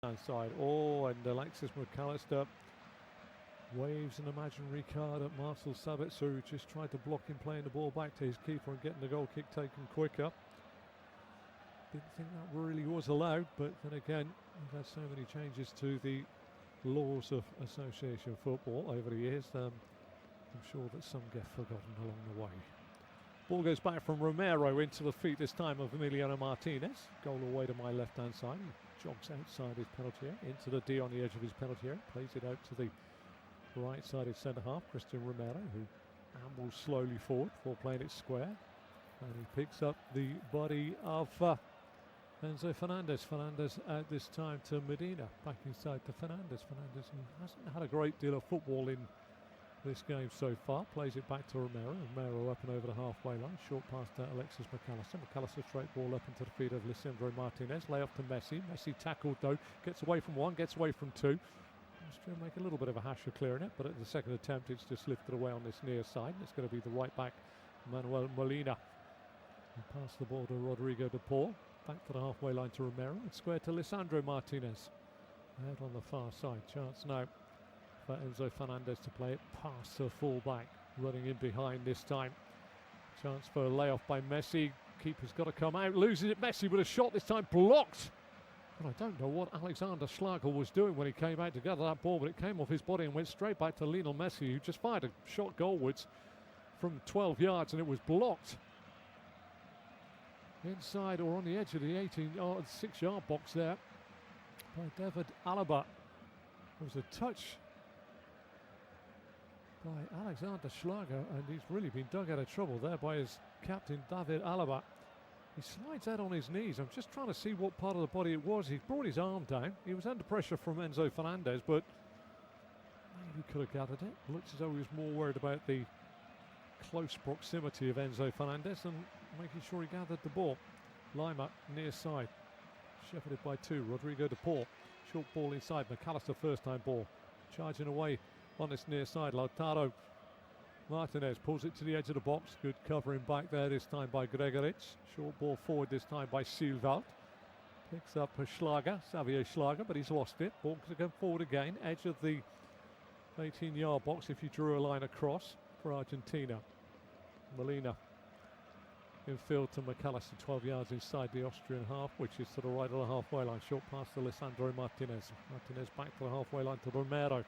left-hand side. Oh, and Alexis McAllister waves an imaginary card at Marcel Sabitzer, who just tried to block him playing the ball back to his keeper and getting the goal kick taken quicker. Didn't think that really was allowed, but then again, we've had so many changes to the laws of association football over the years. I'm sure that some get forgotten along the way. Ball goes back from Romero into the feet this time of Emiliano Martinez. Goal away to my left-hand side. He jogs outside his penalty area, into the D on the edge of his penalty area. Plays it out to the right-sided centre-half, Christian Romero, who ambles slowly forward before playing it square. And he picks up the body of Enzo Fernandez. Fernandez out this time to Medina. Back inside to Fernandez. Fernandez, who hasn't had a great deal of football in this game so far, plays it back to Romero. Romero up and over the halfway line. Short pass to Alexis McAllister. McAllister straight ball up into the feet of Lisandro Martinez. Lay off to Messi. Messi tackled though. Gets away from one, gets away from two. Austria make a little bit of a hash of clearing it, but at the second attempt it's just lifted away on this near side. It's going to be the right back, Manuel Molina. And pass the ball to Rodrigo de Paul. Back to the halfway line to Romero. And square to Lisandro Martinez. Out on the far side. Chance now for Enzo Fernandez to play it past the full-back, running in behind this time. Chance for a layoff by Messi. Keeper's got to come out, loses it. Messi with a shot this time, blocked. And I don't know what Alexander Schlegel was doing when he came out to gather that ball, but it came off his body and went straight back to Lionel Messi, who just fired a shot goalwards from 12 yards, and it was blocked inside or on the edge of the 6-yard box there by David Alaba. There was a touch by Alexander Schlegel, and he's really been dug out of trouble there by his captain David Alaba. He slides out on his knees. I'm just trying to see what part of the body it was. He brought his arm down. He was under pressure from Enzo Fernandez, but maybe could have gathered it. Looks as though he was more worried about the close proximity of Enzo Fernandez and making sure he gathered the ball. Lima near side, shepherded by two. Rodrigo de Paul, short ball inside. McAllister first time ball, charging away on this near side. Lautaro Martinez pulls it to the edge of the box. Good covering back there this time by Gregoric. Short ball forward this time by Silvald. Picks up Schlager, Xavier Schlager, but he's lost it. Ball to go forward again. Edge of the 18-yard box if you drew a line across for Argentina. Molina in field to McAllister, 12 yards inside the Austrian half, which is to the right of the halfway line. Short pass to Lisandro Martinez. Martinez back to the halfway line to Romero.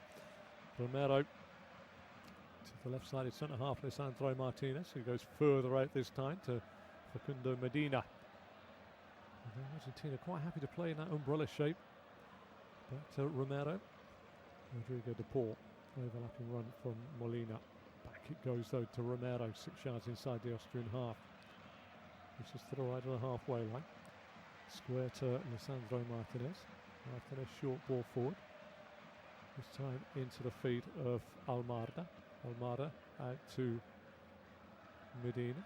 Romero to the left-sided centre-half, Lisandro Martinez, who goes further out this time to Facundo Medina. And Argentina quite happy to play in that umbrella shape. Back to Romero. Rodrigo de Paul, overlapping run from Molina. Back it goes though to Romero, 6 yards inside the Austrian half, which is to the right of the halfway line. Square to Lisandro Martinez. Martinez short ball forward. This time into the feet of Almada. Almada out to Medina.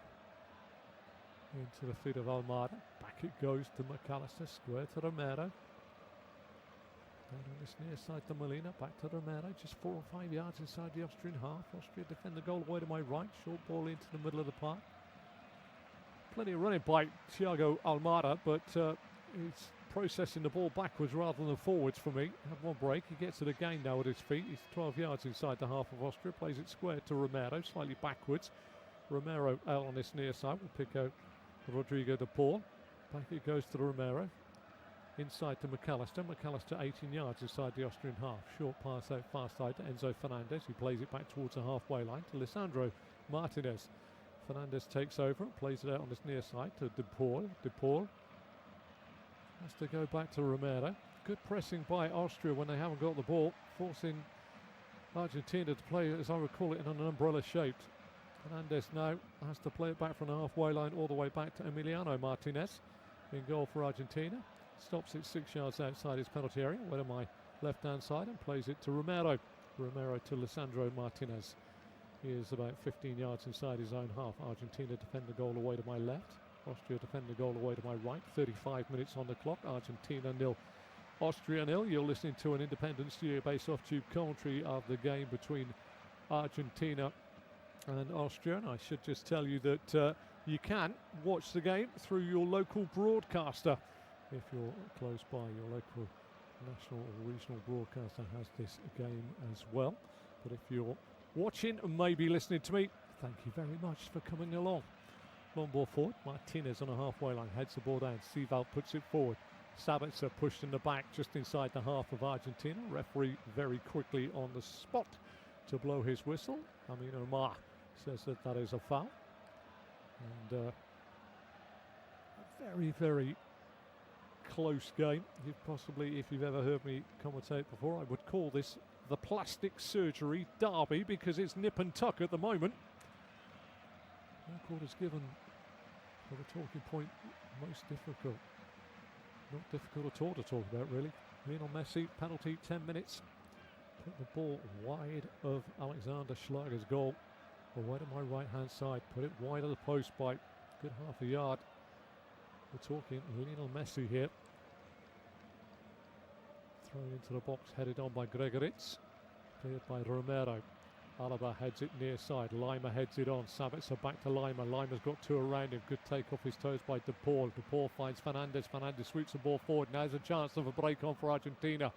Into the feet of Almada. Back it goes to McAllister. Square to Romero. Down on this near side to Molina. Back to Romero. Just 4 or 5 yards inside the Austrian half. Austria defend the goal away to my right. Short ball into the middle of the park. Plenty of running by Thiago Almada, but he's processing the ball backwards rather than forwards for me. Have one break. He gets it again now at his feet. He's 12 yards inside the half of Austria. Plays it square to Romero, slightly backwards. Romero out on this near side will pick out Rodrigo de Paul. Back it goes to Romero. Inside to McAllister. McAllister 18 yards inside the Austrian half. Short pass out far side to Enzo Fernandez, who plays it back towards the halfway line to Lisandro Martinez. Fernandez takes over and plays it out on this near side to De Paul. De Paul has to go back to Romero. Good pressing by Austria when they haven't got the ball, forcing Argentina to play, as I recall it, in an umbrella shape. Fernandez now has to play it back from the halfway line all the way back to Emiliano Martinez in goal for Argentina. Stops it 6 yards outside his penalty area, away to my left-hand side, and plays it to Romero. Romero to Lisandro Martinez. He is about 15 yards inside his own half. Argentina defend the goal away to my left. Austria defend the goal away to my right. 35 minutes on the clock. Argentina 0, Austria 0. You're listening to an independent studio-based off-tube commentary of the game between Argentina and Austria. And I should just tell you that you can watch the game through your local broadcaster if you're close by, your local national or regional broadcaster has this game as well. But if you're watching and maybe listening to me, thank you very much for coming along. Long ball forward, Martinez on a halfway line, heads the ball down, Sival puts it forward. Sabitzer pushed in the back just inside the half of Argentina. Referee very quickly on the spot to blow his whistle. Amin Omar says that is a foul. And a very, very close game. If you've ever heard me commentate before, I would call this the plastic surgery derby because it's nip and tuck at the moment. No quarters given for the talking point most difficult. Not difficult at all to talk about, really. Lionel Messi, penalty, 10 minutes. Put the ball wide of Alexander Schlager's goal. Or wide on my right-hand side. Put it wide of the post by good half a yard. We're talking Lionel Messi here. Thrown into the box, headed on by Gregoritsch. Cleared by Romero. Alaba heads it near side. Lima heads it on. Sabitzer back to Lima. Lima's got two around him. Good take off his toes by De Paul. De Paul finds Fernandez. Fernandez sweeps the ball forward. Now there's a chance of a break on for Argentina.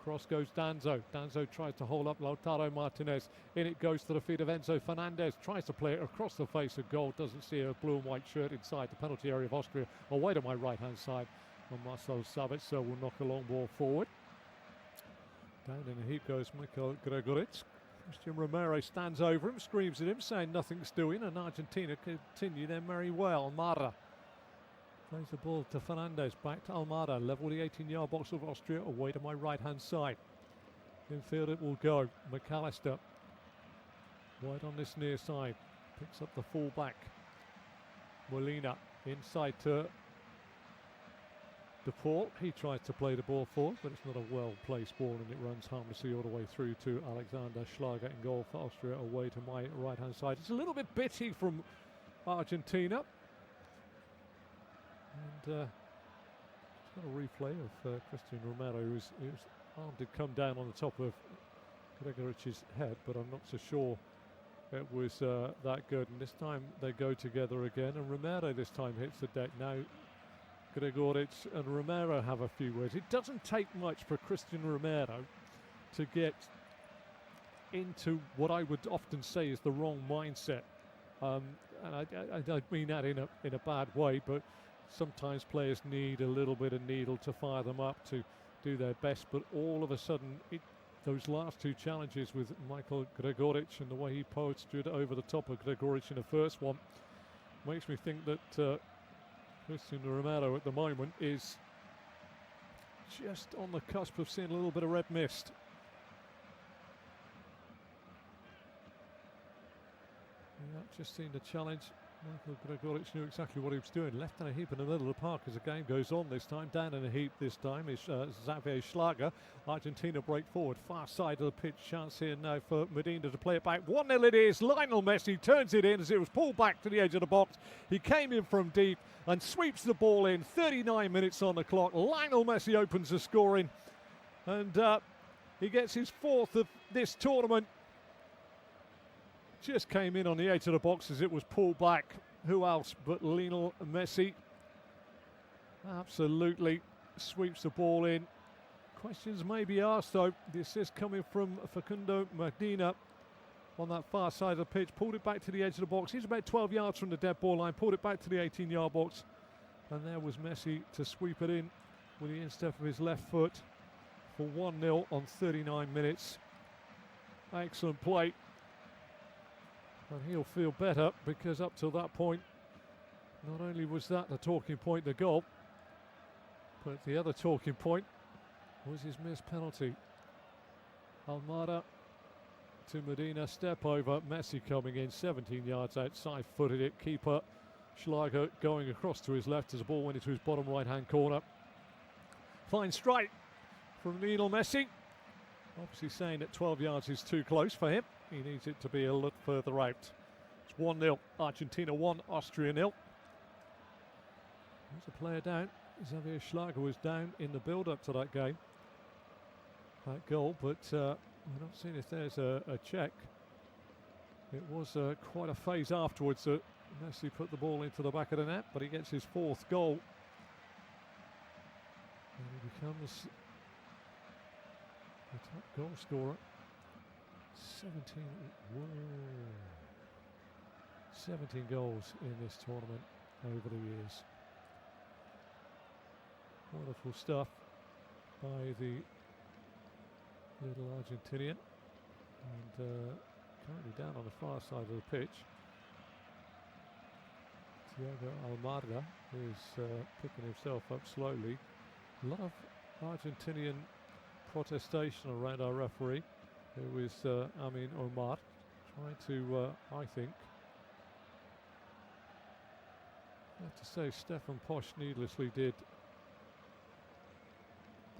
Cross goes Danzo. Danzo tries to hold up Lautaro Martinez. In it goes to the feet of Enzo Fernandez. Tries to play it across the face of goal. Doesn't see a blue and white shirt inside the penalty area of Austria. Away to my right-hand side. And Marcel Sabitzer will knock a long ball forward. Down in the heap goes Michael Gregoritsch. Christian Romero stands over him, screams at him, saying nothing's doing, and Argentina continue their merry way. Almada plays the ball to Fernandez, back to Almada, level the 18-yard box of Austria, away to my right-hand side. Infield it will go. McAllister, wide on this near side, picks up the full-back. Molina, inside to De Paul. He tries to play the ball forward, but it's not a well-placed ball, and it runs harmlessly all the way through to Alexander Schlager in goal for Austria, away to my right-hand side. It's a little bit bitty from Argentina. And just got a replay of Christian Romero, whose arm did come down on the top of Gregorich's head, but I'm not so sure it was that good. And this time they go together again, and Romero this time hits the deck. Now Gregoritsch and Romero have a few words. It doesn't take much for Christian Romero to get into what I would often say is the wrong mindset. And I don't mean that in a bad way, but sometimes players need a little bit of needle to fire them up to do their best. But all of a sudden, those last two challenges with Michael Gregoritsch and the way he postered over the top of Gregoritsch in the first one makes me think that Christian Romero at the moment is just on the cusp of seeing a little bit of red mist. Yeah, just seen the challenge. Michael Gregoritsch knew exactly what he was doing. Left in a heap in the middle of the park as the game goes on this time. Down in a heap this time is Xavier Schlager. Argentina break forward. Far side of the pitch. Chance here now for Medina to play it back. 1-0 it is. Lionel Messi turns it in as it was pulled back to the edge of the box. He came in from deep and sweeps the ball in. 39 minutes on the clock. Lionel Messi opens the scoring. And he gets his fourth of this tournament. Just came in on the edge of the box as it was pulled back. Who else but Lionel Messi? Absolutely sweeps the ball in. Questions may be asked though. The assist coming from Facundo Medina on that far side of the pitch. Pulled it back to the edge of the box. He's about 12 yards from the dead ball line. Pulled it back to the 18-yard box. And there was Messi to sweep it in with the instep of his left foot for 1-0 on 39 minutes. Excellent play. And he'll feel better because up till that point, not only was that the talking point, the goal, but the other talking point was his missed penalty. Almada to Medina, step over, Messi coming in 17 yards outside, footed it, keeper Schlager going across to his left as the ball went into his bottom right-hand corner. Fine strike from Lionel Messi, obviously saying that 12 yards is too close for him. He needs it to be a little further out. It's 1-0, Argentina 1, Austria 0. There's a player down. Xavier Schlager was down in the build-up to that game, that goal, but we're not seeing if there's a check. It was quite a phase afterwards that Messi put the ball into the back of the net, but he gets his fourth goal. And he becomes the top goal scorer. 17 goals in this tournament over the years. Wonderful stuff by the little Argentinian, and currently down on the far side of the pitch. Thiago Almada is picking himself up slowly. A lot of Argentinian protestation around our referee, who is Amin Omar, trying to, I think, I have to say, Stefan Posch needlessly did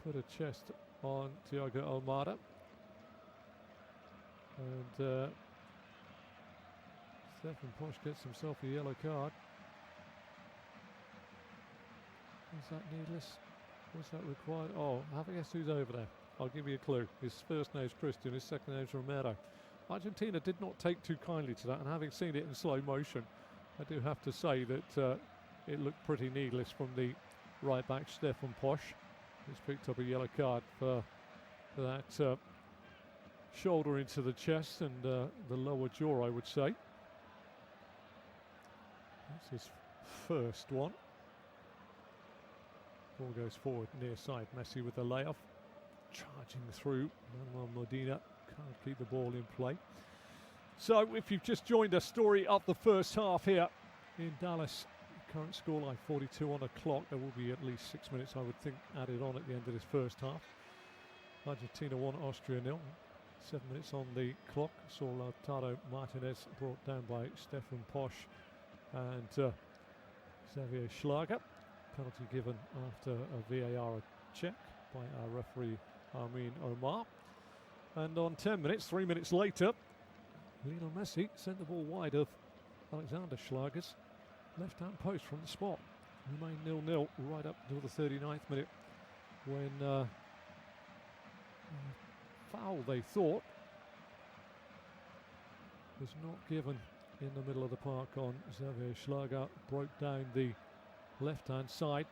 put a chest on Thiago Almada, and Stefan Posch gets himself a yellow card. Is that needless? Was that required? Oh, have a guess who's over there. I'll give you a clue. His first name's Christian, his second name's Romero. Argentina did not take too kindly to that, and having seen it in slow motion, I do have to say that it looked pretty needless from the right back Stefan Posch. He's picked up a yellow card for that shoulder into the chest and the lower jaw, I would say. That's his first one. Ball goes forward near side. Messi with the layoff, charging through. Manuel Medina can't keep the ball in play. So if you've just joined us, story of the first half here in Dallas. Current scoreline 42 on the clock. There will be at least 6 minutes, I would think, added on at the end of this first half. Argentina 1, Austria 0. 7 minutes on the clock. Saw Lautaro Martinez brought down by Stefan Posch and Xavier Schlager. Penalty given after a VAR check by our referee Amin Omar. And on 10 minutes, 3 minutes later, Lionel Messi sent the ball wide of Alexander Schlager's left-hand post from the spot. Remained 0-0 right up to the 39th minute, when foul, they thought, was not given in the middle of the park on Xavier Schlager. Broke down the left-hand side.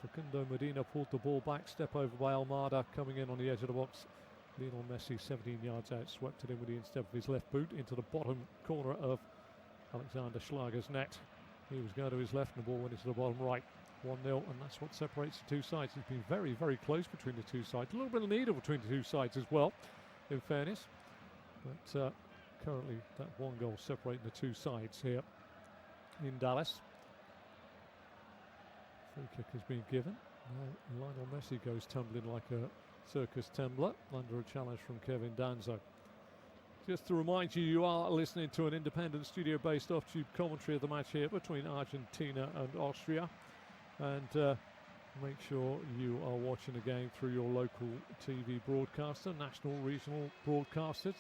Facundo Medina pulled the ball back. Step over by Almada, coming in on the edge of the box. Lionel Messi 17 yards out, swept it in with the instep of his left boot into the bottom corner of Alexander Schlager's net. He was going to his left and the ball went into the bottom right. 1-0, and that's what separates the two sides. It's been very, very close between the two sides. A little bit of needle between the two sides as well, in fairness. But currently that one goal separating the two sides here in Dallas. Free kick has been given. Now Lionel Messi goes tumbling like a circus tumbler under a challenge from Kevin Danzo. Just to remind you, you are listening to an independent studio-based off-tube commentary of the match here between Argentina and Austria. And make sure you are watching the game through your local TV broadcaster, national, regional broadcasters,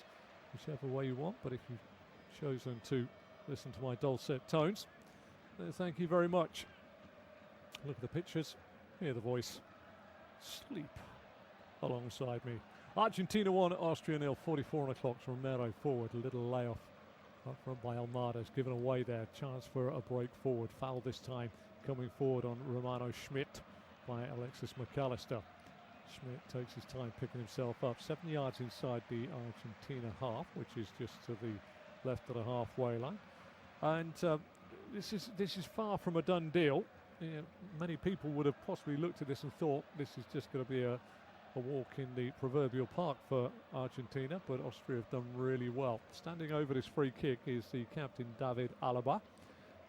whichever way you want. But if you've chosen to listen to my dulcet tones, then thank you very much. Look at the pictures, hear the voice, sleep alongside me. Argentina 1, Austria 0, 44 on the clock. Romero forward, a little layoff up front by Almada. It's given away there. Chance for a break forward. Foul this time coming forward on Romano Schmidt by Alexis McAllister. Schmidt takes his time picking himself up. 7 yards inside the Argentina half, which is just to the left of the halfway line. And this is far from a done deal. Many people would have possibly looked at this and thought this is just going to be a walk in the proverbial park for Argentina, but Austria have done really well. Standing over this free kick is the captain, David Alaba.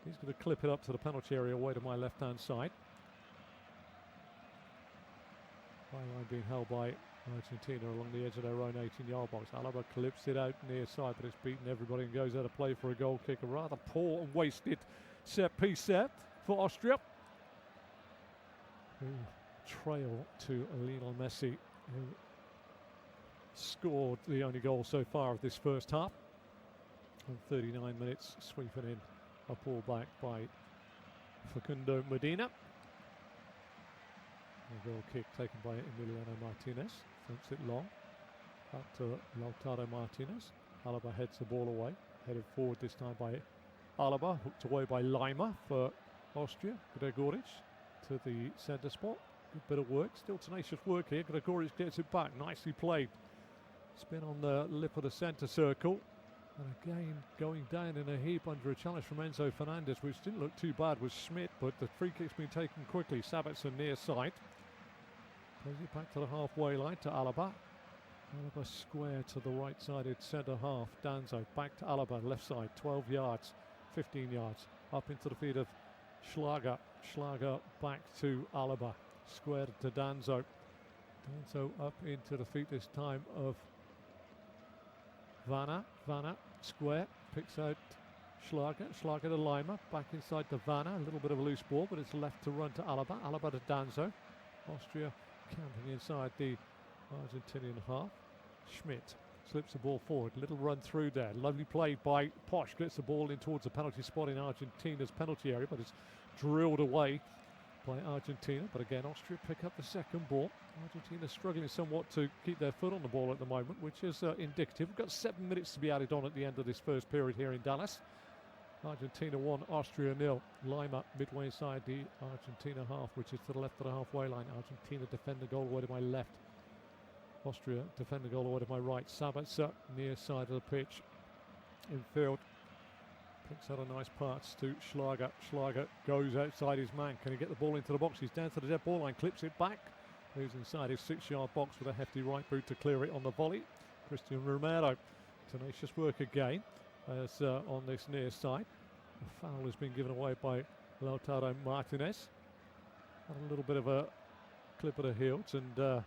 He's going to clip it up to the penalty area away to my left-hand side. Byline being held by Argentina along the edge of their own 18-yard box. Alaba clips it out near side, but it's beaten everybody and goes out of play for a goal kick. A rather poor and wasted set piece set for Austria, who trail to Lionel Messi, who scored the only goal so far of this first half. On 39 minutes, sweeping in a pull back by Facundo Medina. A goal kick taken by Emiliano Martinez, flips it long, up to Lautaro Martinez. Alaba heads the ball away, headed forward this time by Alaba, hooked away by Lima for Austria. Gregoric to the centre spot. Good bit of work, still tenacious work here. Gregoric gets it back, nicely played. Spin on the lip of the centre circle. And again, going down in a heap under a challenge from Enzo Fernandez, which didn't look too bad, was Schmidt, but the free kick's been taken quickly. Sabitzer near side. Plays it back to the halfway line to Alaba. Alaba square to the right-sided centre half. Danzo back to Alaba, left side, 12 yards, 15 yards. Up into the feet of Schlager. Schlager back to Alaba. Square to Danzo. Danzo up into the feet this time of Vanna. Vanna square, picks out Schlager. Schlager to Lima, back inside to Vanna. A little bit of a loose ball, but it's left to run to Alaba. Alaba to Danzo. Austria camping inside the Argentinian half. Schmidt slips the ball forward. Little run through there. Lovely play by Posh. Gets the ball in towards the penalty spot in Argentina's penalty area, but it's drilled away by Argentina. But again, Austria pick up the second ball. Argentina struggling somewhat to keep their foot on the ball at the moment, which is indicative. We've got 7 minutes to be added on at the end of this first period here in Dallas. Argentina 1, Austria 0. Lima midway inside the Argentina half, which is to the left of the halfway line. Argentina defend the goal away to my left. Austria defend the goal away to my right. Sabitzer near side of the pitch. Infield. Picks out a nice pass to Schlager. Schlager goes outside his man. Can he get the ball into the box? He's down to the dead ball line. Clips it back. Moves inside his 6-yard box with a hefty right boot to clear it on the volley. Christian Romero. Tenacious work again as on this near side. A foul has been given away by Lautaro Martinez. Had a little bit of a clip of the heels, and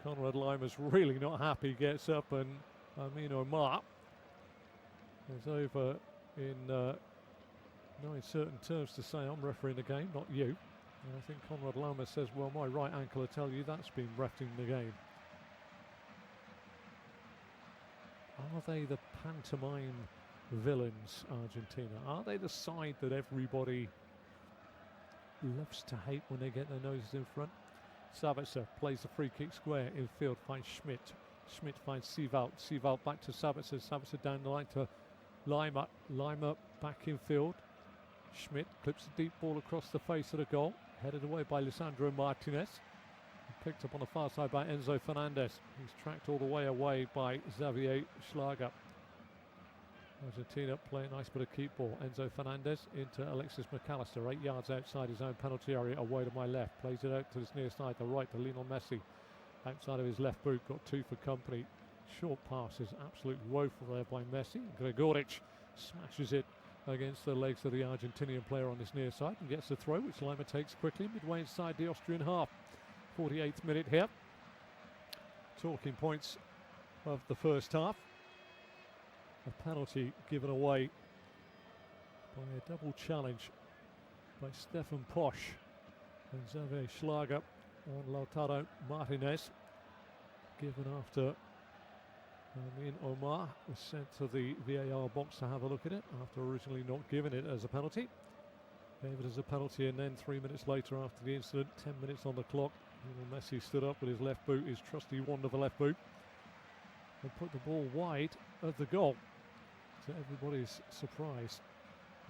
Conrad Lima's really not happy. Gets up, and Amin Omar is over in no uncertain terms to say, I'm refereeing the game, not you. And I think Conrad Lima says, well, my right ankle will tell you that's been reffed in the game. Are they the pantomime villains, Argentina? Are they the side that everybody loves to hate when they get their noses in front? Sabitzer plays the free kick square infield, finds Schmidt. Schmidt finds Sivalt. Sivalt back to Sabitzer. Sabitzer down the line to Lima. Lima back infield. Schmidt clips a deep ball across the face of the goal. Headed away by Lisandro Martinez. Picked up on the far side by Enzo Fernandez. He's tracked all the way away by Xavier Schlager. Argentina play a nice bit of keep ball. Enzo Fernandez into Alexis McAllister. 8 yards outside his own penalty area, away to my left. Plays it out to his near side, the right to Lionel Messi. Outside of his left boot, got 2 for company. Short pass is absolutely woeful there by Messi. Gregoric smashes it against the legs of the Argentinian player on this near side and gets the throw, which Lima takes quickly midway inside the Austrian half. 48th minute here. Talking points of the first half. A penalty given away by a double challenge by Stefan Posch and Xavier Schlager on Lautaro Martinez. Given after Amin Omar was sent to the VAR box to have a look at it after originally not giving it as a penalty. Gave it as a penalty, and then 3 minutes later after the incident, 10 minutes on the clock, Lionel Messi stood up with his left boot, his trusty wand of a left boot, and put the ball wide of the goal. To everybody's surprise,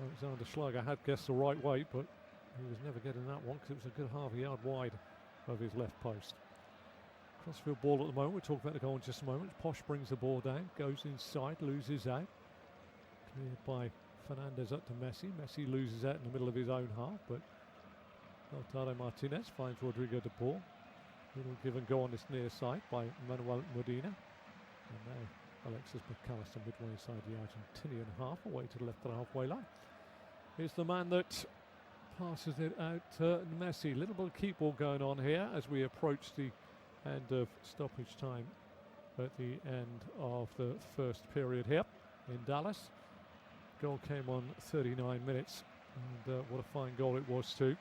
Alexander Schlager had guessed the right way, but he was never getting that one because it was a good half a yard wide of his left post. Crossfield ball at the moment. We'll talk about the goal in just a moment. Posh brings the ball down, goes inside, loses out. Cleared by Fernandez up to Messi. Messi loses out in the middle of his own half, but Lautaro Martinez finds Rodrigo de Paul. Little give and go on this near side by Manuel Medina. And now Alexis McAllister midway inside the Argentinian half, away to the left of the halfway line. Here's the man that passes it out to Messi. Little bit of keep ball going on here as we approach the end of stoppage time at the end of the first period here in Dallas. Goal came on 39 minutes, and what a fine goal it was too.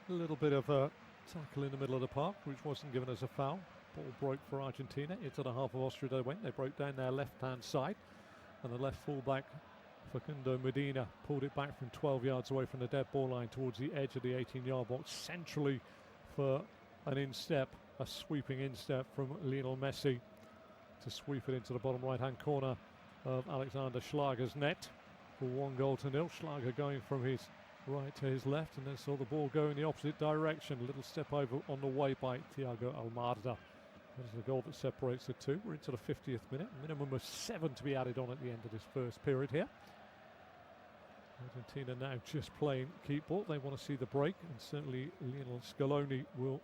A little bit of a tackle in the middle of the park, which wasn't given as a foul. Ball broke for Argentina. Into the half of Austria they went. They broke down their left-hand side, and the left fullback Facundo Medina pulled it back from 12 yards away from the dead ball line towards the edge of the 18-yard box, centrally for an instep, a sweeping instep from Lionel Messi to sweep it into the bottom right-hand corner of Alexander Schlager's net for 1-0. Schlager going from his right to his left, and then saw the ball go in the opposite direction. A little step over on the way by Thiago Almada. That is the goal that separates the two. We're into the 50th minute. Minimum of 7 to be added on at the end of this first period here. Argentina now just playing keep ball. They want to see the break, and certainly Lionel Scaloni will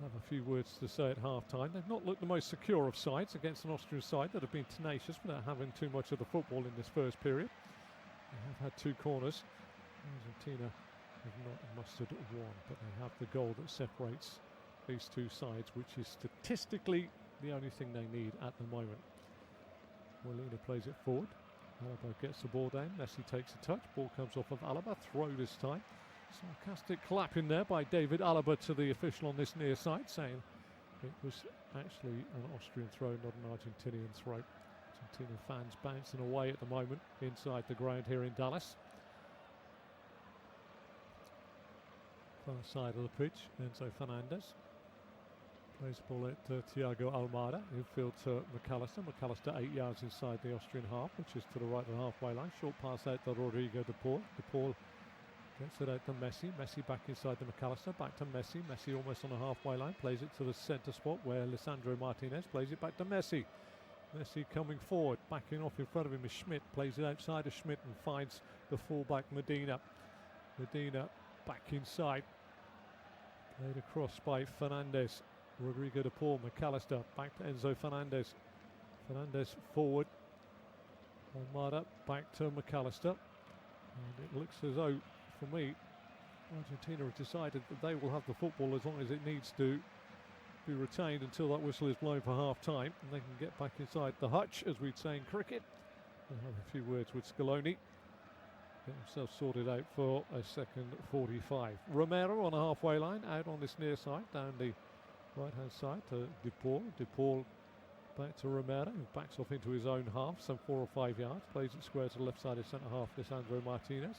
have a few words to say at half-time. They've not looked the most secure of sides against an Austrian side that have been tenacious without having too much of the football in this first period. They have had 2 corners. Argentina have not mustered one, but they have the goal that separates these two sides, which is statistically the only thing they need at the moment. Molina plays it forward. Alaba gets the ball down. Messi takes a touch. Ball comes off of Alaba. Throw this time. Sarcastic clap in there by David Alaba to the official on this near side, saying it was actually an Austrian throw, not an Argentinian throw. Argentina fans bouncing away at the moment inside the ground here in Dallas. Far side of the pitch, Enzo Fernandez plays the ball at Thiago Almada, infield to McAllister. McAllister 8 yards inside the Austrian half, which is to the right of the halfway line. Short pass out to Rodrigo de Paul. De Paul gets it out to Messi. Messi back inside the McAllister. Back to Messi. Messi almost on the halfway line. Plays it to the centre spot where Lisandro Martinez plays it back to Messi. Messi coming forward. Backing off in front of him is Schmidt. Plays it outside of Schmidt and finds the fullback Medina. Medina back inside. Played across by Fernandez. Rodrigo de Paul, McAllister, back to Enzo Fernandez. Fernandez forward. Almada back to McAllister. And it looks as though, for me, Argentina have decided that they will have the football as long as it needs to be retained until that whistle is blown for half-time. And they can get back inside the hutch, as we'd say in cricket. They'll have a few words with Scaloni. Get themselves sorted out for a second 45. Romero on the halfway line, out on this near side, down the right-hand side to De Paul. De Paul back to Romero, who backs off into his own half, some 4 or 5 yards. Plays it square to the left side of centre-half, Lisandro Martinez.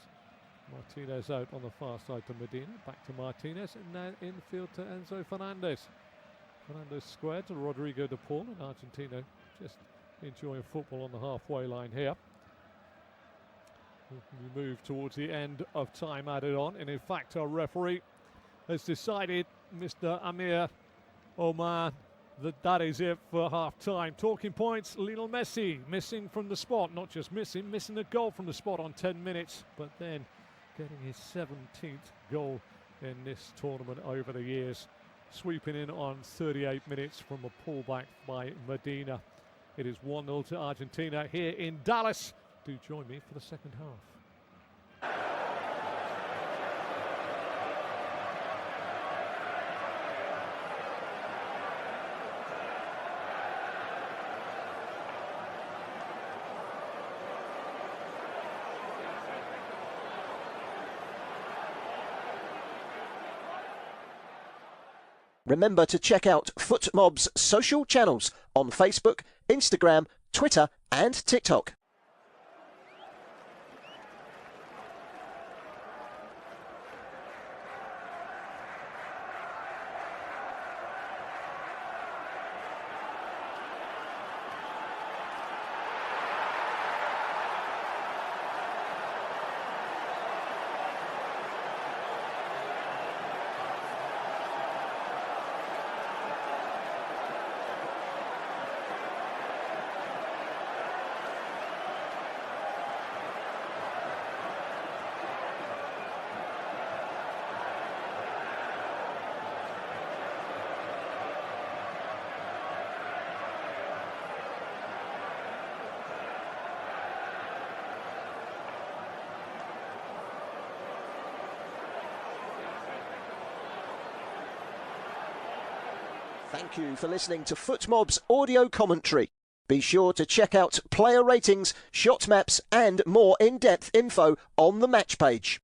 Martinez out on the far side to Medina. Back to Martinez, and now infield to Enzo Fernandez. Fernandez square to Rodrigo de Paul, and Argentina just enjoying football on the halfway line here. We move towards the end of time added on, and in fact our referee has decided, Mr. Amir Oman, that is it for half-time. Talking points, Lionel Messi missing from the spot. Not just missing a goal from the spot on 10 minutes, but then getting his 17th goal in this tournament over the years. Sweeping in on 38 minutes from a pullback by Medina. It is 1-0 to Argentina here in Dallas. Do join me for the second half. Remember to check out FootMob's social channels on Facebook, Instagram, Twitter and TikTok. Thank you for listening to FootMob's audio commentary. Be sure to check out player ratings, shot maps and more in-depth info on the match page.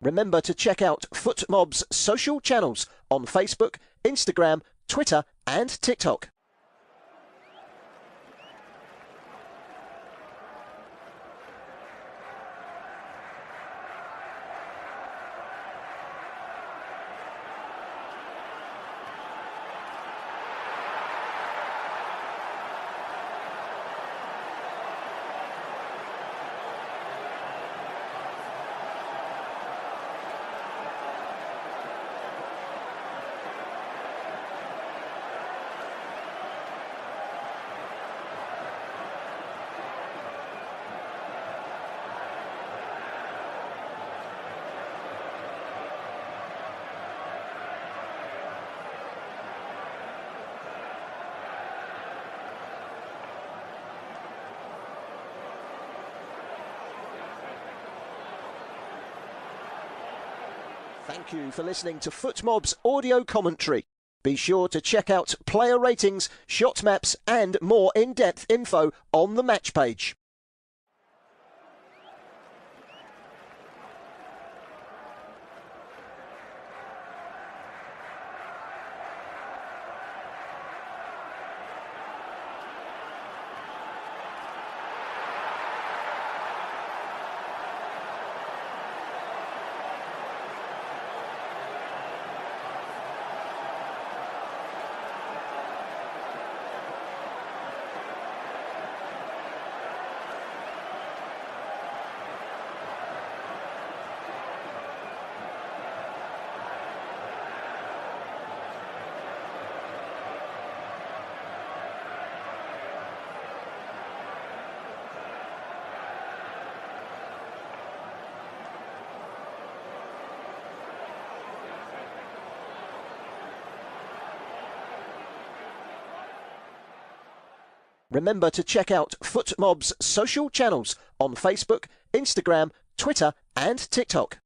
Remember to check out FootMob's social channels on Facebook, Instagram, Twitter and TikTok. Thank you for listening to FootMob's audio commentary. Be sure to check out player ratings, shot maps and more in-depth info on the match page. Remember to check out FootMob's social channels on Facebook, Instagram, Twitter and TikTok.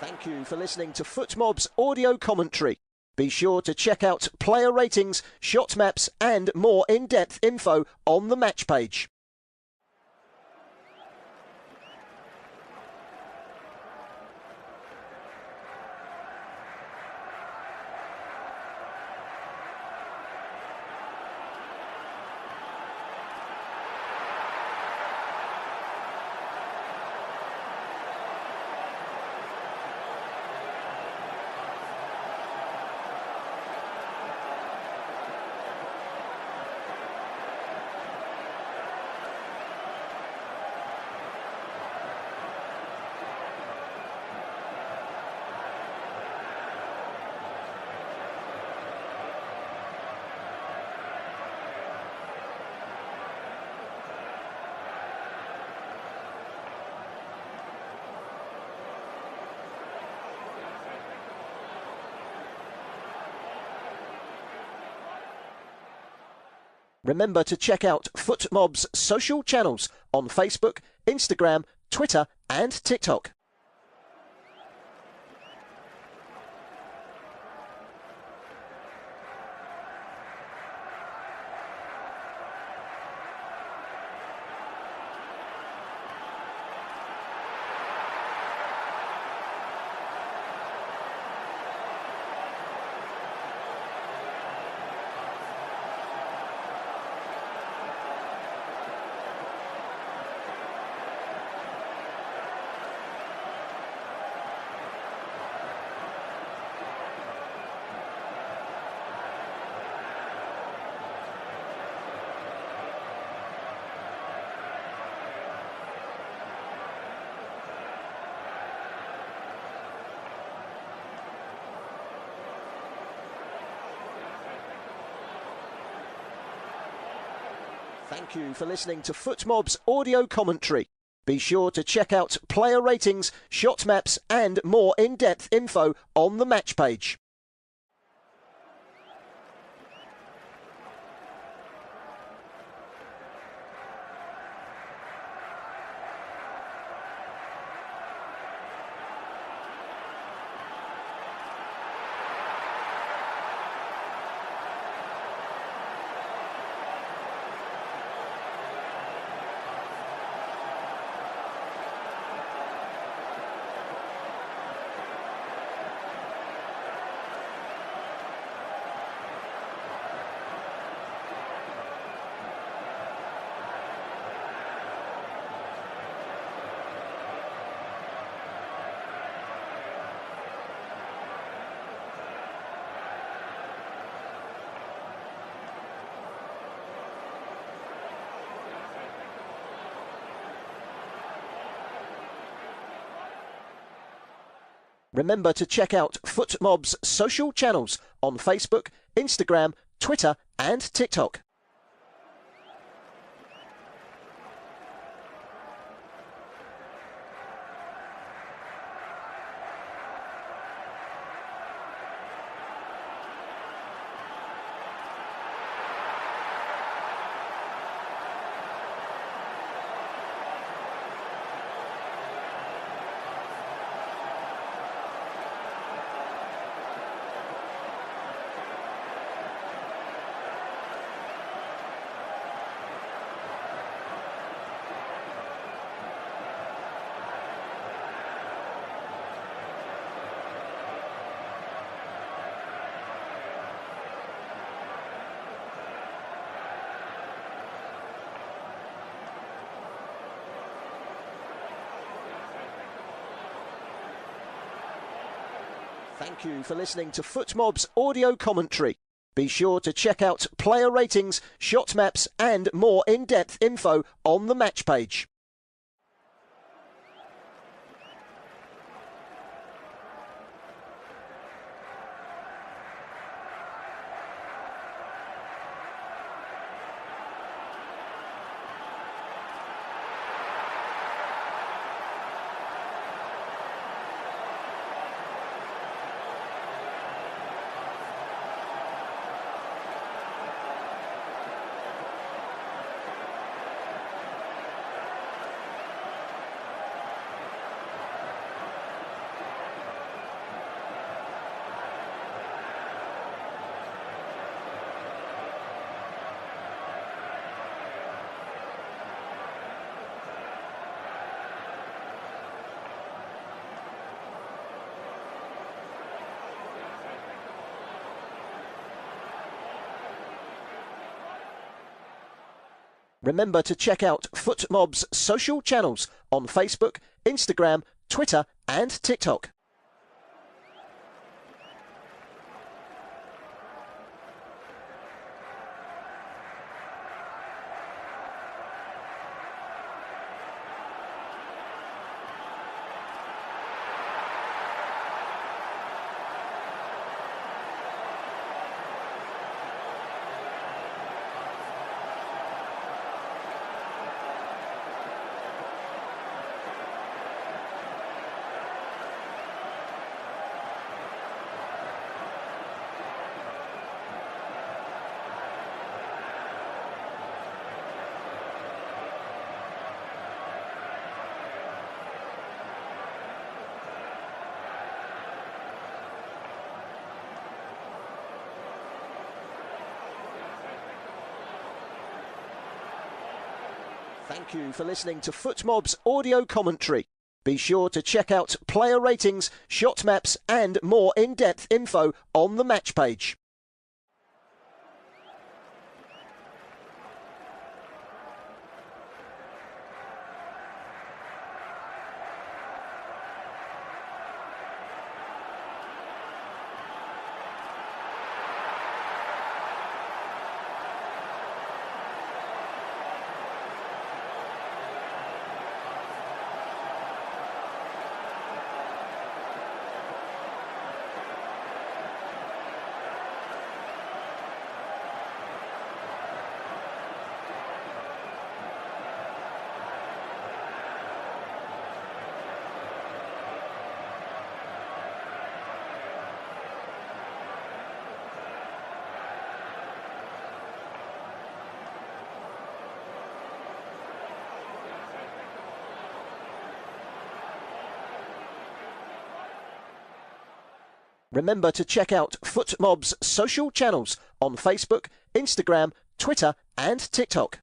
Thank you for listening to FootMob's audio commentary. Be sure to check out player ratings, shot maps and more in-depth info on the match page. Remember to check out FootMob's social channels on Facebook, Instagram, Twitter and TikTok. Thank you for listening to FootMob's audio commentary. Be sure to check out player ratings, shot maps and more in-depth info on the match page. Remember to check out FootMob's social channels on Facebook, Instagram, Twitter and TikTok. Thank you for listening to FootMob's audio commentary. Be sure to check out player ratings, shot maps and more in-depth info on the match page. Remember to check out FootMob's social channels on Facebook, Instagram, Twitter and TikTok. Thank you for listening to FootMob's audio commentary. Be sure to check out player ratings, shot maps and more in-depth info on the match page. Remember to check out FootMob's social channels on Facebook, Instagram, Twitter and TikTok.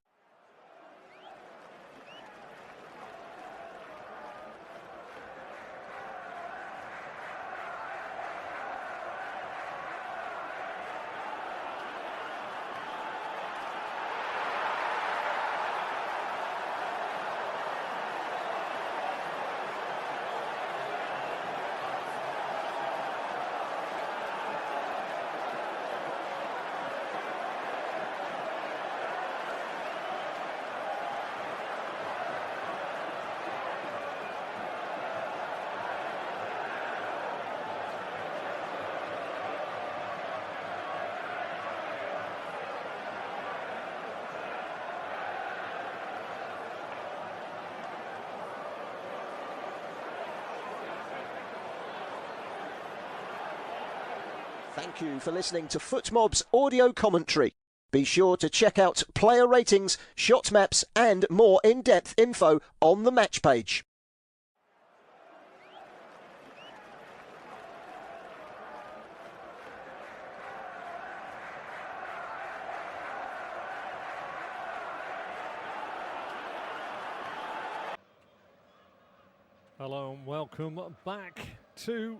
Thank you for listening to FootMob's audio commentary. Be sure to check out player ratings, shot maps and more in-depth info on the match page. Hello and welcome back to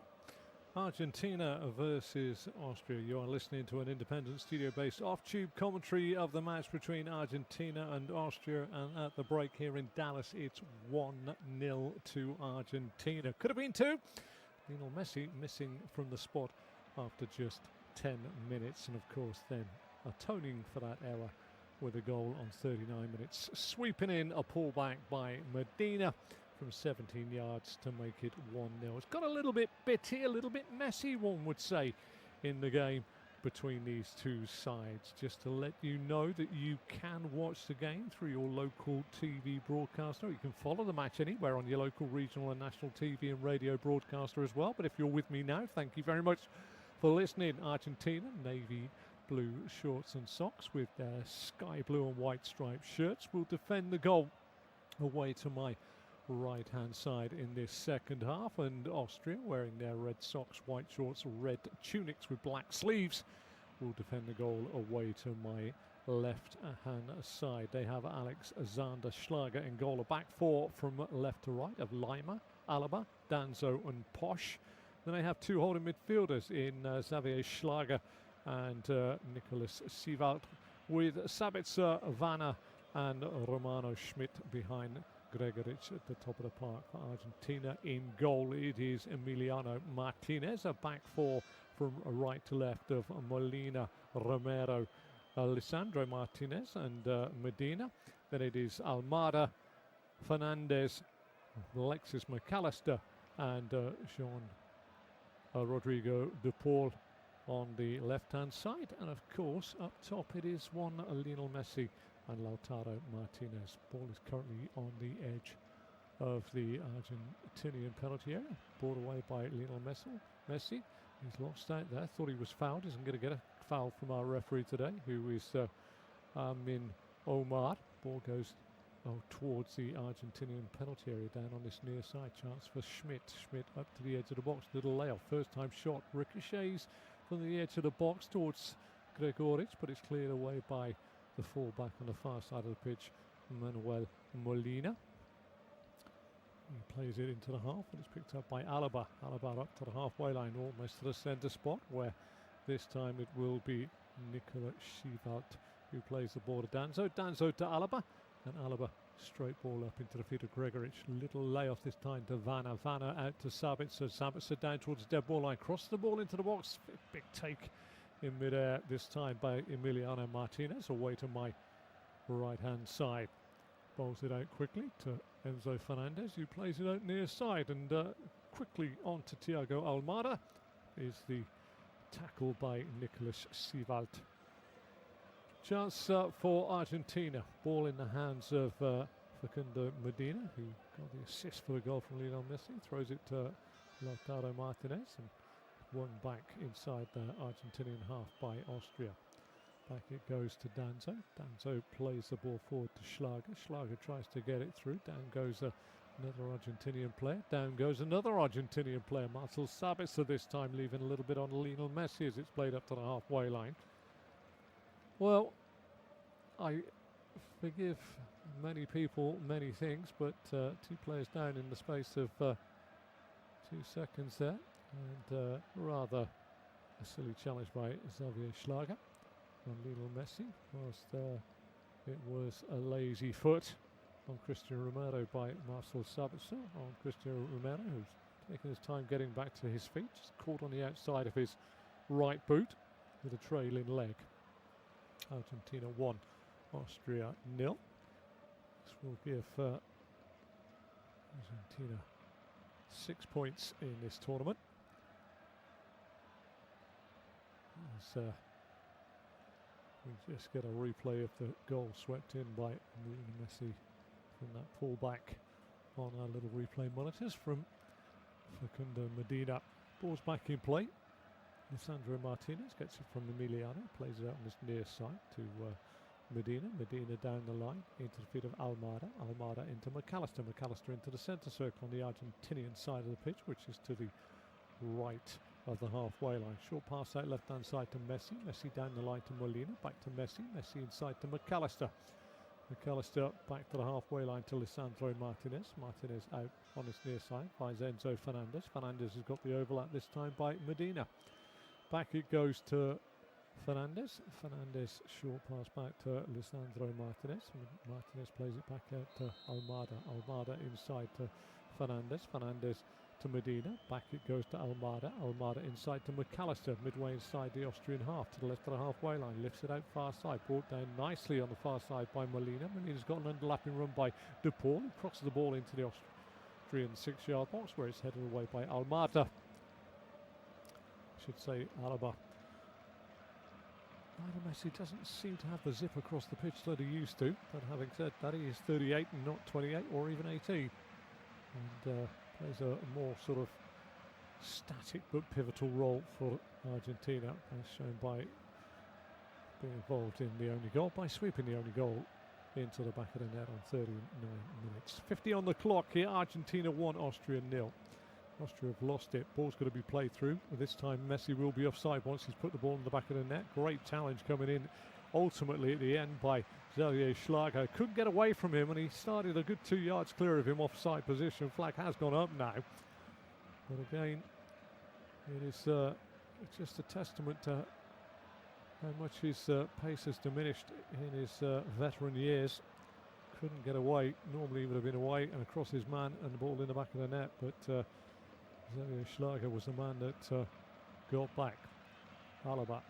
Argentina versus Austria. You are listening to an independent studio-based off-tube commentary of the match between Argentina and Austria, and at the break here in Dallas it's 1-0 to Argentina. Could have been 2. Lionel Messi missing from the spot after just 10 minutes, and of course then atoning for that error with a goal on 39 minutes. Sweeping in a pullback by Medina from 17 yards to make it 1-0. It's got a little bit bitty, a little bit messy, one would say, in the game between these two sides. Just to let you know that you can watch the game through your local TV broadcaster. You can follow the match anywhere on your local, regional and national TV and radio broadcaster as well. But if you're with me now, thank you very much for listening. Argentina, navy blue shorts and socks with their sky blue and white striped shirts, will defend the goal away to my right hand side in this second half, and Austria, wearing their red socks, white shorts, red tunics with black sleeves, will defend the goal away to my left hand side. They have Alexander Schlager in goal, a back four from left to right of Lima, Alaba, Danzo and Posch. Then they have two holding midfielders in Xavier Schlager and Nicholas Siewald, with Sabitzer, Vanna and Romano Schmidt behind Gregoritsch at the top of the park. For Argentina in goal it is Emiliano Martinez, a back four from right to left of Molina, Romero, Lisandro Martinez and Medina. Then it is Almada, Fernandez, Alexis McAllister and Jean Rodrigo de Paul on the left hand side, and of course up top it is one Lionel Messi and Lautaro Martinez. Ball is currently on the edge of the Argentinian penalty area, brought away by Lionel Messi. He's lost out there, thought he was fouled, isn't going to get a foul from our referee today, who is Min Omar. Ball goes towards the Argentinian penalty area down on this near side. Chance for Schmidt. Schmidt up to the edge of the box, little layoff, first time shot, ricochets from the edge of the box towards Gregoritsch, but it's cleared away by the full-back on the far side of the pitch, Manuel Molina. He plays it into the half, and it's picked up by Alaba. Alaba up to the halfway line, almost to the centre spot, where this time it will be Nicola Siewald who plays the ball to Danzo. Danzo to Alaba, and Alaba straight ball up into the feet of Gregoritsch. Little layoff this time to Vanna. Vanna out to Sabitzer. Sabitzer down towards the dead ball line. Cross the ball into the box. Big take in mid-air this time by Emiliano Martinez, away to my right-hand side. Bowls it out quickly to Enzo Fernandez, who plays it out near side, and quickly on to Thiago Almada is the tackle by Nicolas Siewald. Chance for Argentina. Ball in the hands of Facundo Medina, who got the assist for the goal from Lionel Messi. Throws it to Lautaro Martinez, and won back inside the Argentinian half by Austria. Back it goes to Danzo. Danzo plays the ball forward to Schlager. Schlager tries to get it through. Down goes Another Argentinian player. Down goes another Argentinian player. Marcel Sabitzer this time, leaving a little bit on Lionel Messi as it's played up to the halfway line. Well, I forgive many people many things, but 2 players down in the space of 2 seconds there. And rather a silly challenge by Xavier Schlager on Lionel Messi, whilst it was a lazy foot on Cristiano Romero by Marcel Sabitzer on Cristiano Romero, who's taking his time getting back to his feet, just caught on the outside of his right boot with a trailing leg. Argentina 1, Austria 0. This will give Argentina 6 points in this tournament. As we just get a replay of the goal swept in by Lionel Messi from that pullback on our little replay monitors from Facundo Medina. Ball's back in play. Lisandro Martinez gets it from Emiliano, plays it out on his near side to Medina. Medina down the line into the feet of Almada. Almada into McAllister. McAllister into the centre circle on the Argentinian side of the pitch, which is to the right of the halfway line. Short pass out left hand side to Messi. Messi down the line to Molina. Back to Messi. Messi inside to McAllister. McAllister back to the halfway line to Lisandro Martinez. Martinez out on his near side finds Enzo Fernandez. Fernandez has got the overlap this time by Medina. Back it goes to Fernandez. Fernandez short pass back to Lisandro Martinez. Martinez plays it back out to Almada. Almada inside to Fernandez. Fernandez to Medina. Back it goes to Almada. Almada inside to McAllister. Midway inside the Austrian half to the left of the halfway line. Lifts it out far side. Brought down nicely on the far side by Molina. Molina's got an underlapping run by De Paul. He crosses the ball into the Austrian 6-yard box where it's headed away by Almada. Should say Alaba. Lionel Messi doesn't seem to have the zip across the pitch that he used to, but having said that, he is 38 and not 28 or even 18, and plays a more sort of static but pivotal role for Argentina, as shown by being involved in the only goal, by sweeping the only goal into the back of the net on 39 minutes. 50 on the clock here. Argentina 1, Austria 0. Austria have lost it. Ball's going to be played through. This time Messi will be offside once he's put the ball in the back of the net. Great challenge coming in ultimately at the end by Xavier Schlager. Couldn't get away from him, and he started a good 2 yards clear of him offside position. Flag has gone up now. But again, it is just a testament to how much his pace has diminished in his veteran years. Couldn't get away. Normally he would have been away and across his man and the ball in the back of the net, but Xavier Schlager was the man that got back. Alaba.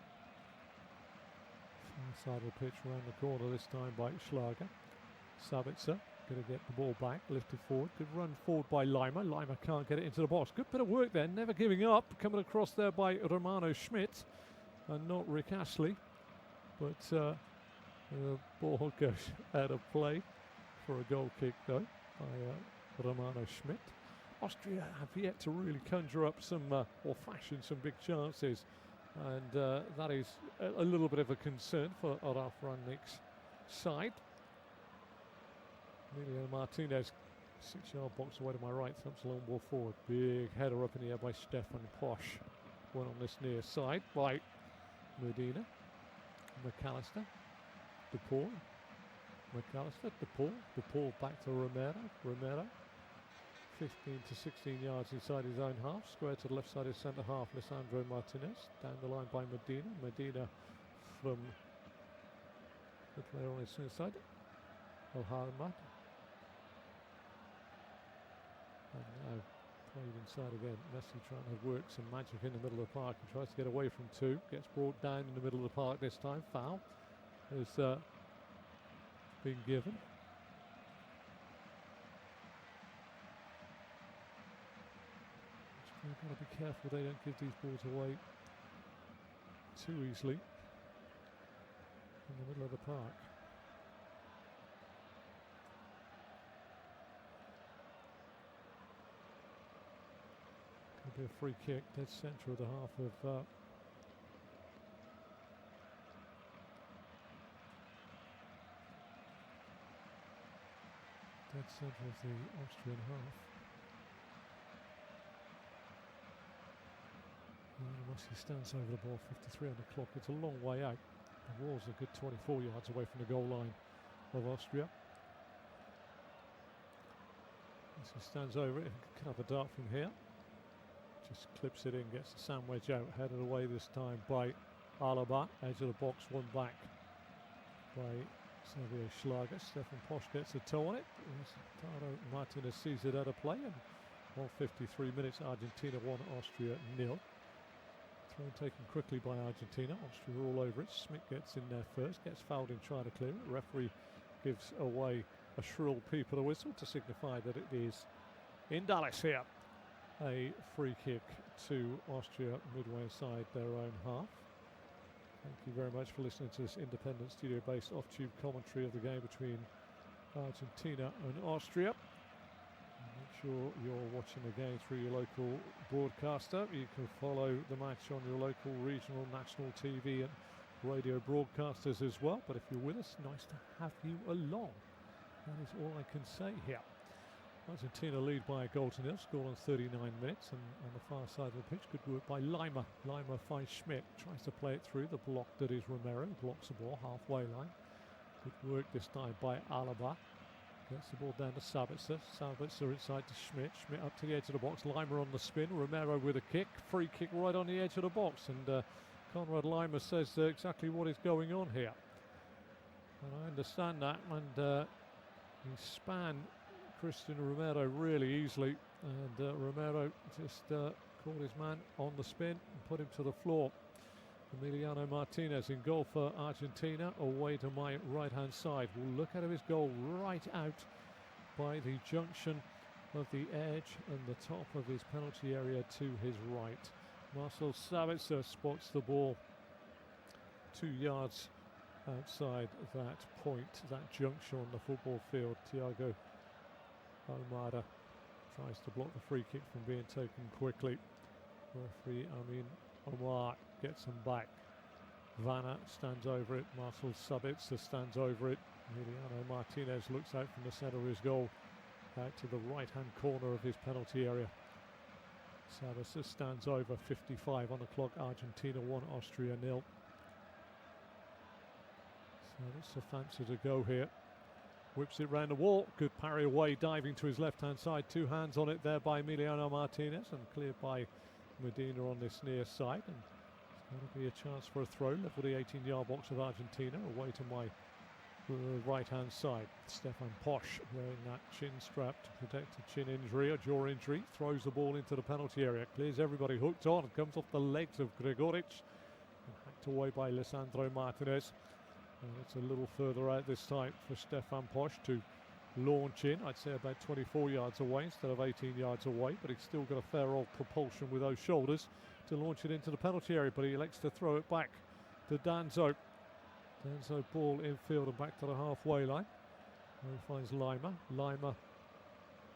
Far side of the pitch, around the corner this time by Schlager. Sabitzer going to get the ball back, lifted forward. Good run forward by Lima. Lima can't get it into the box. Good bit of work there, never giving up. Coming across there by Romano Schmidt and not Rick Astley. But the ball goes out of play for a goal kick though by Romano Schmidt. Austria have yet to really conjure up some or fashion some big chances, and that is a little bit of a concern for Ralf Rangnick's side. Emiliano Martinez, 6-yard box away to my right, thumps a long ball forward. Big header up in the air by Stefan Posch. One on this near side by Medina. McAllister. De Paul. McAllister. De Paul. De Paul back to Romero. Romero. 15 to 16 yards inside his own half. Square to the left side of his centre half. Lisandro Martinez. Down the line by Medina. Medina from the player on his near side. Al-Harmat. And now played inside again. Messi trying to work some magic in the middle of the park. He tries to get away from two. Gets brought down in the middle of the park this time. Foul has been given. You've got to be careful they don't give these balls away too easily in the middle of the park. Could be a free kick, dead centre of the half of dead centre of the Austrian half. He stands over the ball, 53 on the clock. It's a long way out. The wall's a good 24 yards away from the goal line of Austria. As he stands over it, he can have a dart from here. Just clips it in, gets the sandwich out, headed away this time by Alaba. Edge of the box, one back by Xavier Schlager. Stefan Posch gets a toe on it. Taro Martinez sees it out of play, and 1:53 minutes, Argentina 1, Austria 0. Throw taken quickly by Argentina. Austria all over it. Schmidt gets in there first, gets fouled in trying to clear it. Referee gives away a shrill peep of the whistle to signify that it is in Dallas here. A free kick to Austria midway inside their own half. Thank you very much for listening to this independent studio-based off-tube commentary of the game between Argentina and Austria. Make sure you're watching the game through your local broadcaster. You can follow the match on your local, regional, national TV and radio broadcasters as well. But if you're with us, nice to have you along. That is all I can say here. Argentina lead by a goal to nil, scored on 39 minutes, and on the far side of the pitch, good work by Lima. Lima finds Schmidt, tries to play it through, the block that is Romero, blocks the ball, halfway line. Good work this time by Alaba. Gets the ball down to Sabitzer. Sabitzer inside to Schmidt. Schmidt up to the edge of the box. Lima on the spin. Romero with a kick. Free kick right on the edge of the box. And Conrad Lima says exactly what is going on here. And I understand that. And he span Christian Romero really easily. And Romero just caught his man on the spin and put him to the floor. Emiliano Martinez in goal for Argentina, away to my right-hand side. We'll look at his goal right out by the junction of the edge and the top of his penalty area to his right. Marcel Sabitzer spots the ball 2 yards outside that point, that junction on the football field. Thiago Almada tries to block the free kick from being taken quickly. Referee Amin Omar gets him back. Vanna stands over it. Marcel Sabitzer stands over it. Emiliano Martinez looks out from the centre of his goal out to the right-hand corner of his penalty area. Sabitzer stands over. 55 on the clock. Argentina 1, Austria 0. Sabitzer fancies a go here. Whips it round the wall. Good parry away, diving to his left-hand side. 2 hands on it there by Emiliano Martinez and cleared by Medina on this near side. And it's going to be a chance for a throw. Level the 18-yard box of Argentina, away to my right-hand side. Stefan Posch wearing that chin strap to protect a chin injury, a jaw injury. Throws the ball into the penalty area. Clears everybody hooked on. Comes off the legs of Gregoric. And hacked away by Lisandro Martinez. And it's a little further out this time for Stefan Posch to launch in. I'd say about 24 yards away instead of 18 yards away, but he's still got a fair old propulsion with those shoulders to launch it into the penalty area, but he elects to throw it back to Danzo. Danzo ball infield and back to the halfway line. There he finds Lima. Lima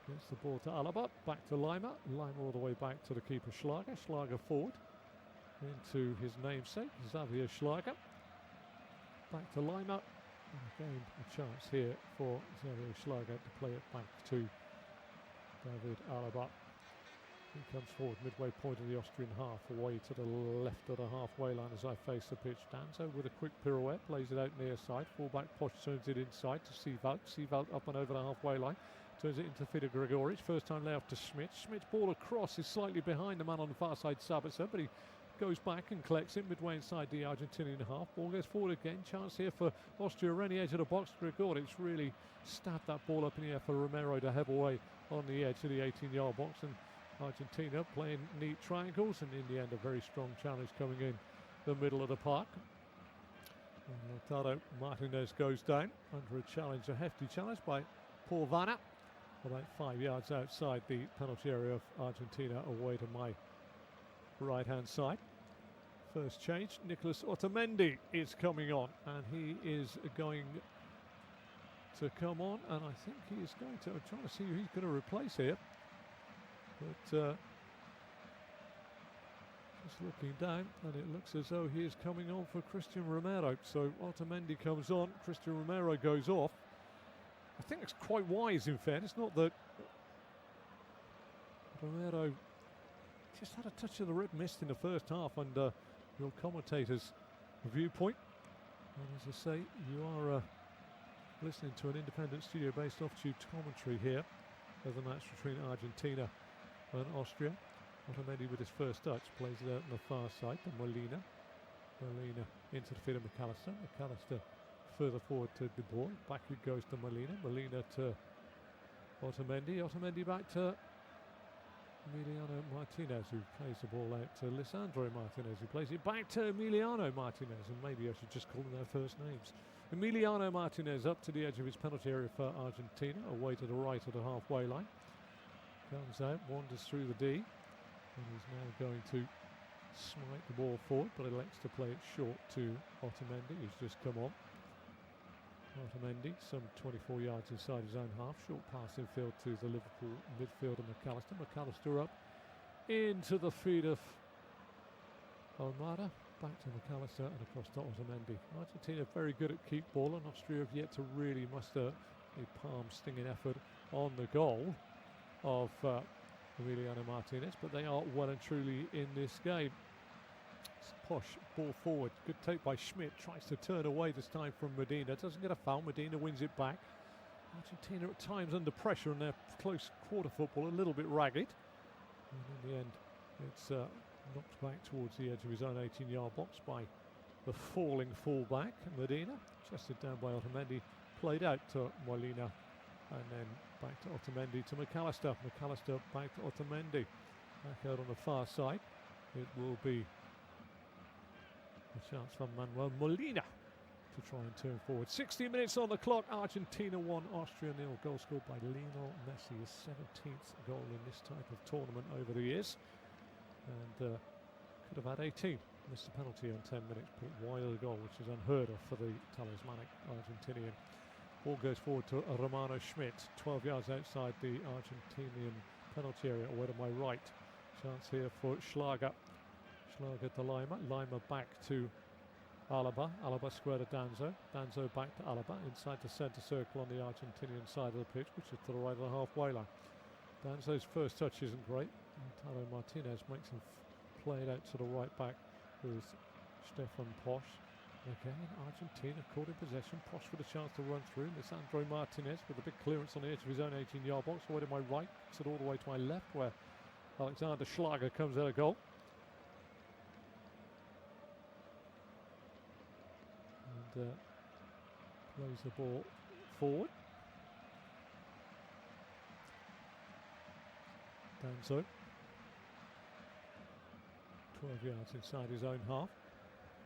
gets the ball to Alaba. Back to Lima. Lima all the way back to the keeper Schlager. Schlager forward into his namesake, Xavier Schlager. Back to Lima. And again, a chance here for Xavier Schlager to play it back to David Alaba. He comes forward midway point of the Austrian half, away to the left of the halfway line as I face the pitch. Danzo with a quick pirouette, plays it out near side. Fullback Posch turns it inside to Seeveld. Seeveld up and over the halfway line. Turns it into Fida Gregoric. First time layoff to Schmidt. Schmidt's ball across is slightly behind the man on the far side, Sabitzer, but he goes back and collects it midway inside the Argentinian half. Ball goes forward again. Chance here for Austria around the edge of the box. Gregoric really stabbed that ball up in the air for Romero to have away on the edge of the 18-yard box. And Argentina playing neat triangles, and in the end a very strong challenge coming in the middle of the park. And Lautaro Martinez goes down under a challenge, a hefty challenge by Paul Vanna, about 5 yards outside the penalty area of Argentina, away to my right-hand side. First change, Nicolas Otamendi is coming on, and he is going to come on, and I think he is going to, I'm trying to see who he's going to replace here, but just looking down, and it looks as though he is coming on for Christian Romero. So Otamendi comes on, Christian Romero goes off. I think it's quite wise, in fairness. Not that Romero just had a touch of the red mist in the first half under your commentator's viewpoint. And as I say, you are listening to an independent studio-based off-tube commentary here of the match between Argentina and Austria. Otamendi with his first touch plays it out on the far side to Molina. Molina into the feet of McAllister. McAllister further forward to De Boer. Back it goes to Molina. Molina to Otamendi. Otamendi back to Emiliano Martinez, who plays the ball out to Lisandro Martinez, who plays it back to Emiliano Martinez, and maybe I should just call them their first names. Emiliano Martinez up to the edge of his penalty area for Argentina, away to the right of the halfway line. Comes out, wanders through the D, and is now going to smite the ball forward, but elects to play it short to Otamendi, who's just come on. Otamendi, some 24 yards inside his own half. Short pass infield to the Liverpool midfielder McAllister. McAllister up into the feet of Almada. Back to McAllister and across to Otamendi. Argentina very good at keep ball, and Austria have yet to really muster a palm-stinging effort on the goal of Emiliano Martinez, but they are well and truly in this game. Posh, ball forward, good take by Schmidt, tries to turn away this time from Medina, doesn't get a foul, Medina wins it back. Argentina at times under pressure and their close quarter football a little bit ragged, and in the end it's knocked back towards the edge of his own 18-yard box by the falling fullback Medina, chested down by Otamendi, played out to Molina, and then back to Otamendi to McAllister. McAllister back to Otamendi, back out on the far side. It will be a chance for Manuel Molina to try and turn forward. 60 minutes on the clock. Argentina 1, Austria 0. Goal scored by Lionel Messi, his 17th goal in this type of tournament over the years. And could have had 18. Missed the penalty on 10 minutes, put wide of the goal, which is unheard of for the talismanic Argentinian. Ball goes forward to Romano Schmidt, 12 yards outside the Argentinian penalty area, away to my right. Chance here for Schlager. Schlager to Lima. Lima back to Alaba. Alaba square to Danzo. Danzo back to Alaba. Inside the centre circle on the Argentinian side of the pitch, which is to the right of the halfway line. Danzo's first touch isn't great. Lautaro Martinez makes him play it out to the right back with Stefan Posch. Again, Argentina caught in possession. Posch with a chance to run through. Lisandro Martinez with a big clearance on the edge of his own 18-yard box. Away to my right, so all the way to my left, where Alexander Schlager comes out of goal. And plays the ball forward. Danzo, 12 yards inside his own half.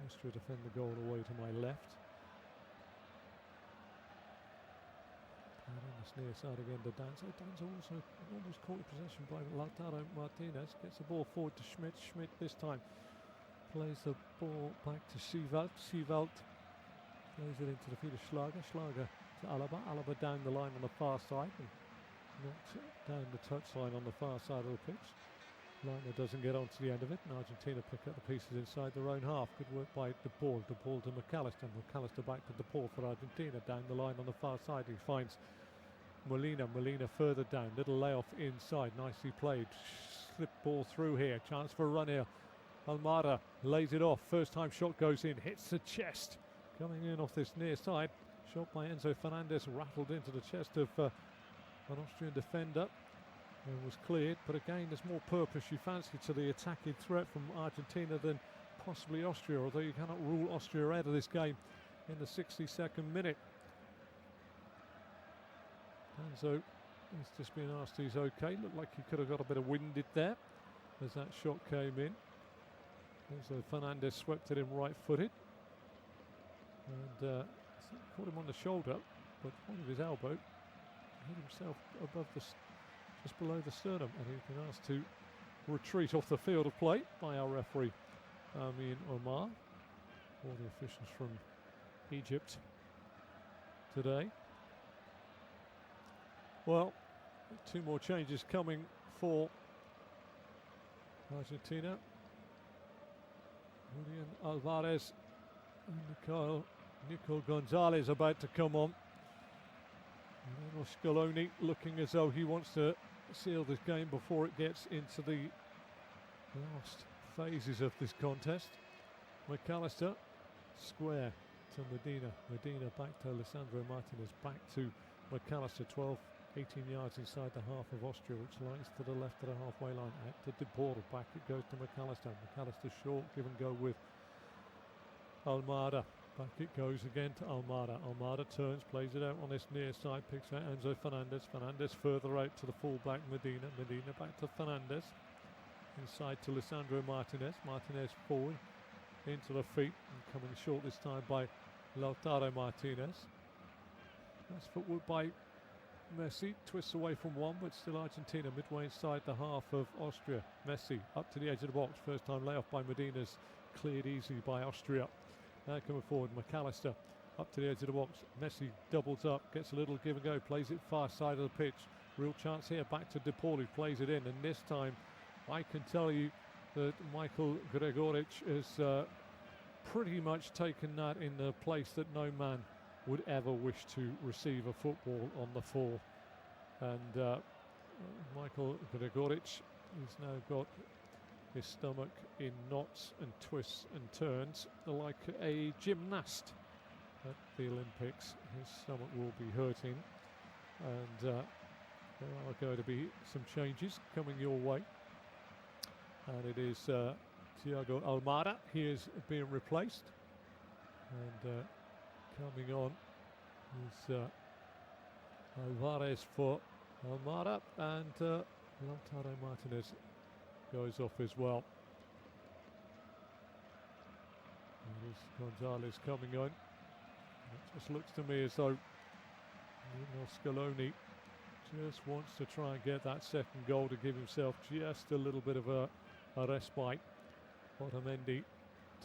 Austria defend the goal away to my left. And on this near side again to Danzo. Danzo also almost caught in possession by Lautaro Martinez. Gets the ball forward to Schmidt. Schmidt this time plays the ball back to Sievelt. Sievelt plays it into the feet of Schlager. Schlager to Alaba. Alaba down the line on the far side and knocks down the touchline on the far side of the pitch. Liner doesn't get onto the end of it, and Argentina pick up the pieces inside their own half. Good work by De Paul. De Paul to McAllister. McAllister back to De Paul for Argentina. Down the line on the far side, he finds Molina. Molina further down. Little layoff inside. Nicely played. Slip ball through here. Chance for a run here. Almada lays it off. First time shot goes in. Hits the chest. Coming in off this near side. Shot by Enzo Fernandez. Rattled into the chest of an Austrian defender. And was cleared, but again there's more purpose you fancy to the attacking threat from Argentina than possibly Austria, although you cannot rule Austria out of this game in the 62nd minute. Danzo has just been asked he's okay. Looked like he could have got a bit of winded there as that shot came in. So Fernandez swept it in right-footed and caught him on the shoulder, but point of his elbow hit himself above the just below the sternum, and he's been asked to retreat off the field of play by our referee Amin Omar. All the officials from Egypt today. Well, two more changes coming for Argentina. Julian Alvarez and Nico Gonzalez about to come on. And then Scaloni looking as though he wants to seal this game before it gets into the last phases of this contest. McAllister, square to Medina. Medina back to Alessandro Martinez, back to McAllister, 12, 18 yards inside the half of Austria, which lies to the left of the halfway line. Out to De Boer, back it goes to McAllister. McAllister short, give and go with Almada. Back it goes again to Almada. Almada turns, plays it out on this near side, picks out Enzo Fernandez. Fernandez further out to the fullback Medina. Medina back to Fernandez. Inside to Lisandro Martinez. Martinez forward into the feet and coming short this time by Lautaro Martinez. That's footwork by Messi. Twists away from one, but still Argentina midway inside the half of Austria. Messi up to the edge of the box. First time layoff by Medina's cleared easily by Austria. Now coming forward, McAllister up to the edge of the box. Messi doubles up, gets a little give and go, plays it far side of the pitch. Real chance here, back to De Paul, who plays it in, and this time I can tell you that Michael Gregoric has pretty much taken that in the place that no man would ever wish to receive a football on the full. And Michael Gregoric has now got his stomach in knots and twists and turns like a gymnast at the Olympics. His stomach will be hurting, and there are going to be some changes coming your way. And it is Thiago Almada. He is being replaced, and coming on is Alvarez for Almada, and Lautaro Martinez goes off as well. It is Gonzalez coming on. It just looks to me as though Scaloni just wants to try and get that second goal to give himself just a little bit of a respite. Otamendi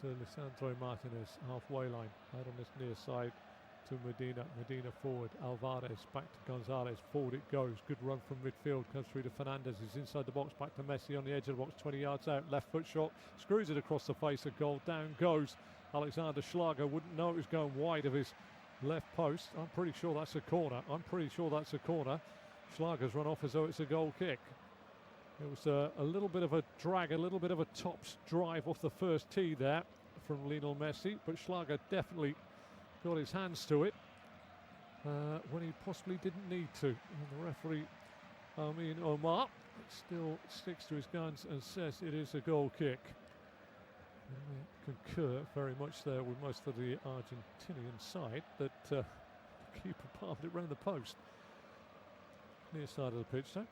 to Lisandro Martinez, halfway line, out on this near side to Medina. Medina forward, Alvarez back to Gonzalez, forward it goes, good run from midfield, comes through to Fernandez, he's inside the box, back to Messi on the edge of the box, 20 yards out, left foot shot, screws it across the face of goal, down goes Alexander Schlager. Wouldn't know it was going wide of his left post. I'm pretty sure that's a corner. Schlager's run off as though it's a goal kick. It was a little bit of a drag, a little bit of a tops drive off the first tee there from Lionel Messi, but Schlager definitely got his hands to it when he possibly didn't need to. And the referee, Omar, still sticks to his guns and says it is a goal kick. And I concur very much there with most of the Argentinian side that the keeper palmed it round the post. Near side of the pitch though.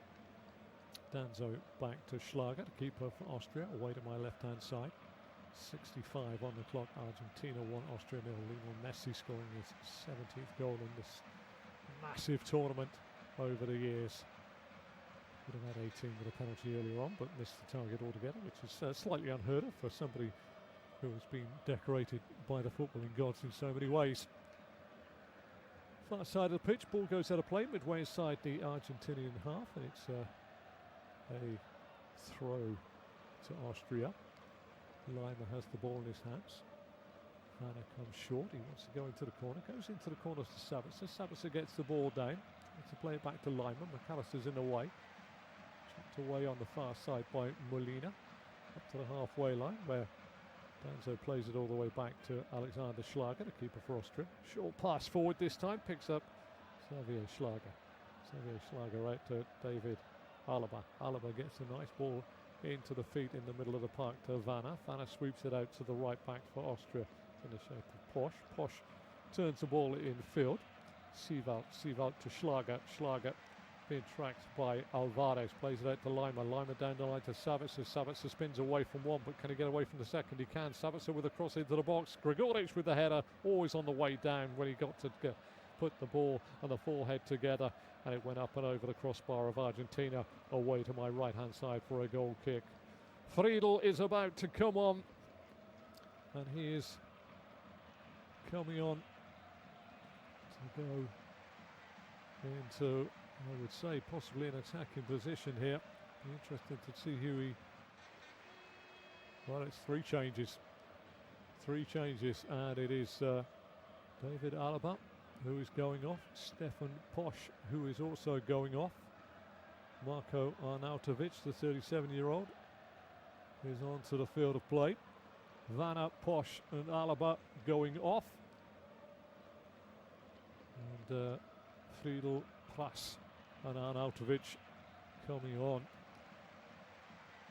Danzo back to Schlager, the keeper for Austria, away to my left-hand side. 65 on the clock. Argentina 1, Austria 0. Lionel Messi scoring his 17th goal in this massive tournament over the years. Would have had 18 with a penalty earlier on, but missed the target altogether, which is slightly unheard of for somebody who has been decorated by the footballing gods in so many ways. Far side of the pitch, ball goes out of play midway inside the Argentinian half, and it's a throw to Austria. Lima has the ball in his hands. Vanna comes short, he wants to go into the corner, goes into the corner to Sabitzer. Sabitzer gets the ball down, to play it back to Lima. McAllister's in the way. Chipped away on the far side by Molina. Up to the halfway line where Danzo plays it all the way back to Alexander Schlager, the keeper for Austria. Short pass forward this time, picks up Xavier Schlager. Xavier Schlager out to David Alaba. Alaba gets a nice ball into the feet in the middle of the park to Vanna. Vanna sweeps it out to the right back for Austria in the shape of Posch. Posch turns the ball in field. Sievald to Schlager. Schlager being tracked by Alvarez. Plays it out to Lima. Lima down the line to Sabitzer. Sabitzer spins away from one, but can he get away from the second? He can. Sabitzer with a cross into the box. Gregoric with the header. Always on the way down when he got to put the ball and the forehead together, and it went up and over the crossbar of Argentina, away to my right hand side for a goal kick. Friedel is about to come on, and he is coming on to go into, I would say, possibly an attacking position here. Be interested to see who he... Well, it's three changes, and it is David Alaba who is going off. Stefan Posch, who is also going off. Marko Arnautovic, the 37-year-old, is onto the field of play. Vanna, Posch and Alaba going off. And Friedel, Plas and Arnautovic coming on.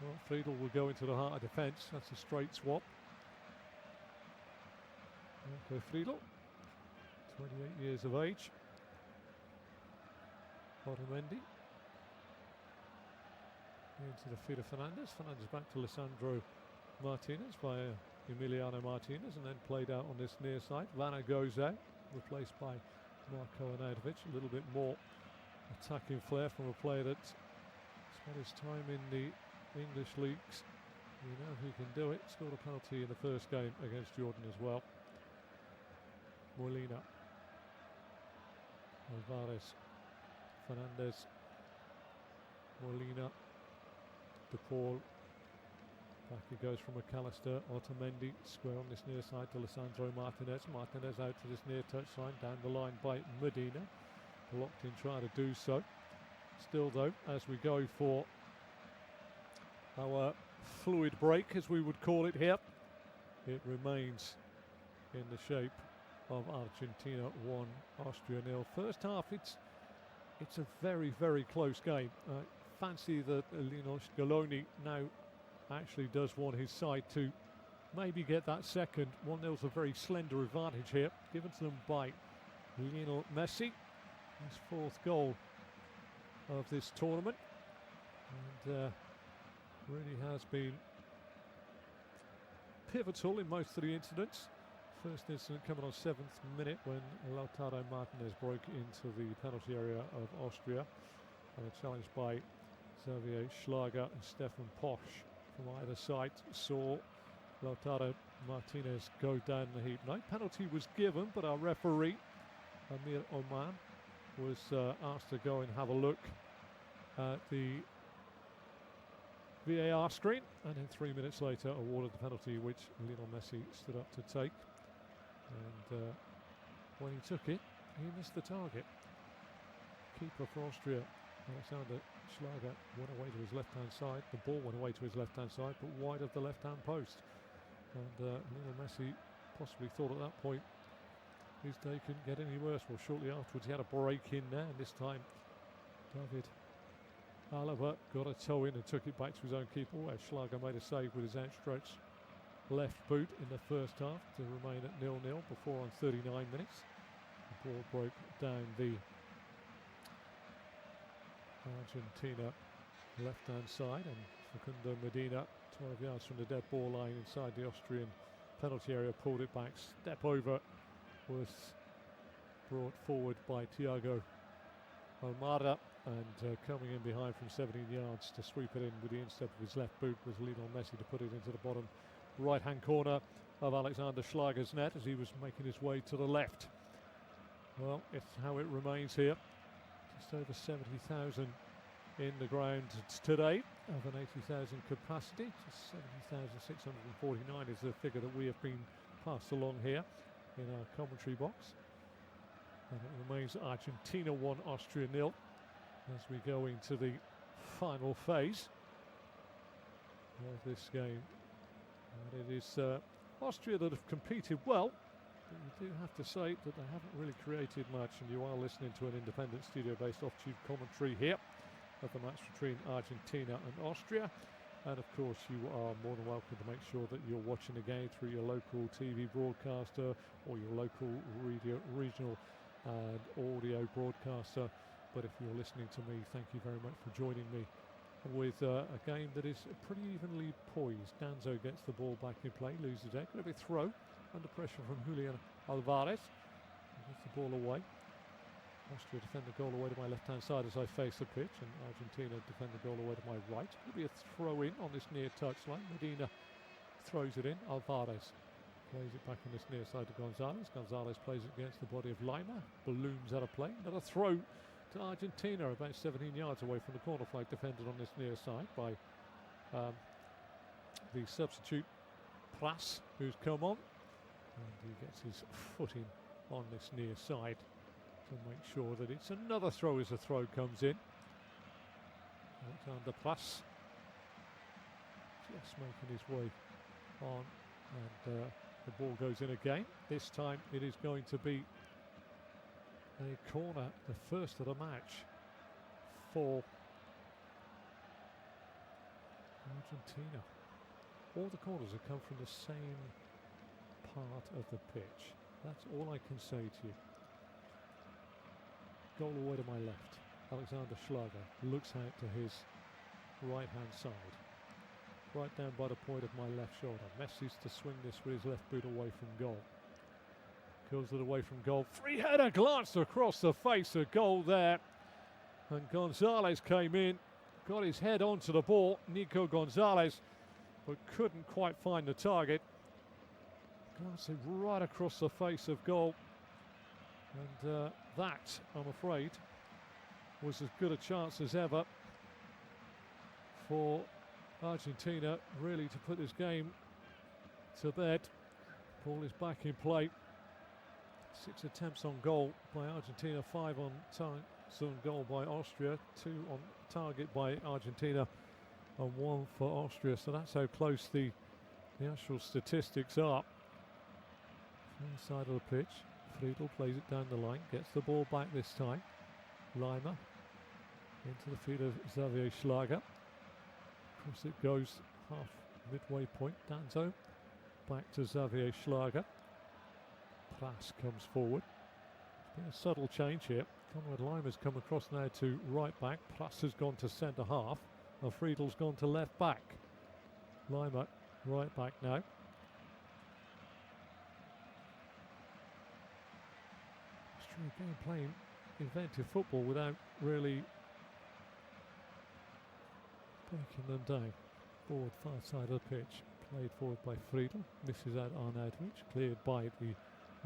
Well, Friedel will go into the heart of defence. That's a straight swap. Marco Friedel, 28 years of age. Otamendi into the feet of Fernandez. Fernandez back to Lisandro Martinez via Emiliano Martinez, and then played out on this near side. Vanna goes out, replaced by Marko Arnautovic. A little bit more attacking flair from a player that's spent his time in the English leagues. You know who can do it. Scored a penalty in the first game against Jordan as well. Molina, Alvarez, Fernandez, Molina, De Paul. Back he goes from McAllister. Otamendi square on this near side to Lisandro Martinez. Martinez out to this near touchline, down the line by Medina. Blocked in trying to do so. Still though, as we go for our fluid break, as we would call it here, it remains in the shape of Argentina 1, Austria 0. First half, it's a very, very close game. Fancy that Lino Scaloni now actually does want his side to maybe get that second. 1-0's a very slender advantage here, given to them by Lionel Messi. His fourth goal of this tournament, and really has been pivotal in most of the incidents. First incident coming on 7th minute when Lautaro Martinez broke into the penalty area of Austria, and a challenge by Xavier Schlager and Stefan Posch from either side saw Lautaro Martinez go down the heap. No penalty was given, but our referee Amir Oman was asked to go and have a look at the VAR screen, and then 3 minutes later awarded the penalty which Lionel Messi stood up to take. And when he took it, he missed the target. Keeper for Austria, Alexander Schlager, went away to his left-hand side. The ball went away to his left-hand side, but wide of the left-hand post. And Lionel Messi possibly thought at that point his day couldn't get any worse. Well, shortly afterwards he had a break in there, and this time David Alaba got a toe in and took it back to his own keeper, where Schlager made a save with his outstretched left boot in the first half to remain at 0-0 before on 39 minutes. The ball broke down the Argentina left-hand side, and Facundo Medina, 12 yards from the dead ball line inside the Austrian penalty area, pulled it back. Step over was brought forward by Thiago Almada, and coming in behind from 17 yards to sweep it in with the instep of his left boot was Lionel Messi to put it into the bottom right-hand corner of Alexander Schlager's net as he was making his way to the left. Well, it's how it remains here. Just over 70,000 in the ground today of an 80,000 capacity. Just 70,649 is the figure that we have been passed along here in our commentary box. And it remains Argentina 1, Austria 0 as we go into the final phase of this game. And it is Austria that have competed well, but you do have to say that they haven't really created much, and you are listening to an independent studio-based off-tube commentary here of the match between Argentina and Austria. And of course you are more than welcome to make sure that you're watching the game through your local TV broadcaster or your local regional and audio broadcaster. But if you're listening to me, thank you very much for joining me with a game that is pretty evenly poised. Danzo gets the ball back in play, loses it. Going to be a throw under pressure from Julian Alvarez. Gets the ball away. Austria defend the goal away to my left-hand side as I face the pitch, and Argentina defend the goal away to my right. Going to be a throw-in on this near touchline. Medina throws it in. Alvarez plays it back on this near side to Gonzalez. Gonzalez plays it against the body of Lima. Balloons out of play. Another throw to Argentina about 17 yards away from the corner flag, defended on this near side by the substitute Plas, who's come on, and he gets his footing on this near side to make sure that it's another throw as the throw comes in. Alexander Plas just making his way on, and the ball goes in again. This time it is going to be a corner, the first of the match for Argentina. All the corners have come from the same part of the pitch. That's all I can say to you. Goal away to my left. Alexander Schlager looks out to his right hand side. Right down by the point of my left shoulder. Messi's to swing this with his left boot away from goal. Kills it away from goal. Free header glanced across the face of goal there. And Gonzalez came in. Got his head onto the ball. Nico Gonzalez. But couldn't quite find the target. Glancing right across the face of goal. And that, I'm afraid, was as good a chance as ever for Argentina really to put this game to bed. Ball is back in play. 6 attempts on goal by Argentina, 5 on goal by Austria, 2 on target by Argentina and 1 for Austria. So that's how close the actual statistics are. Far side of the pitch. Friedel plays it down the line, gets the ball back this time. Lima into the feet of Xavier Schlager. Across it goes, half midway point. Danzo back to Xavier Schlager. Plas comes forward. It's been a subtle change here. Conrad Lima's come across now to right back. Plas has gone to centre half. And Friedel's gone to left back. Lima right back now. Again, playing inventive football without really breaking them down. Forward, far side of the pitch. Played forward by Friedel. Misses out Arnautovic. Cleared by the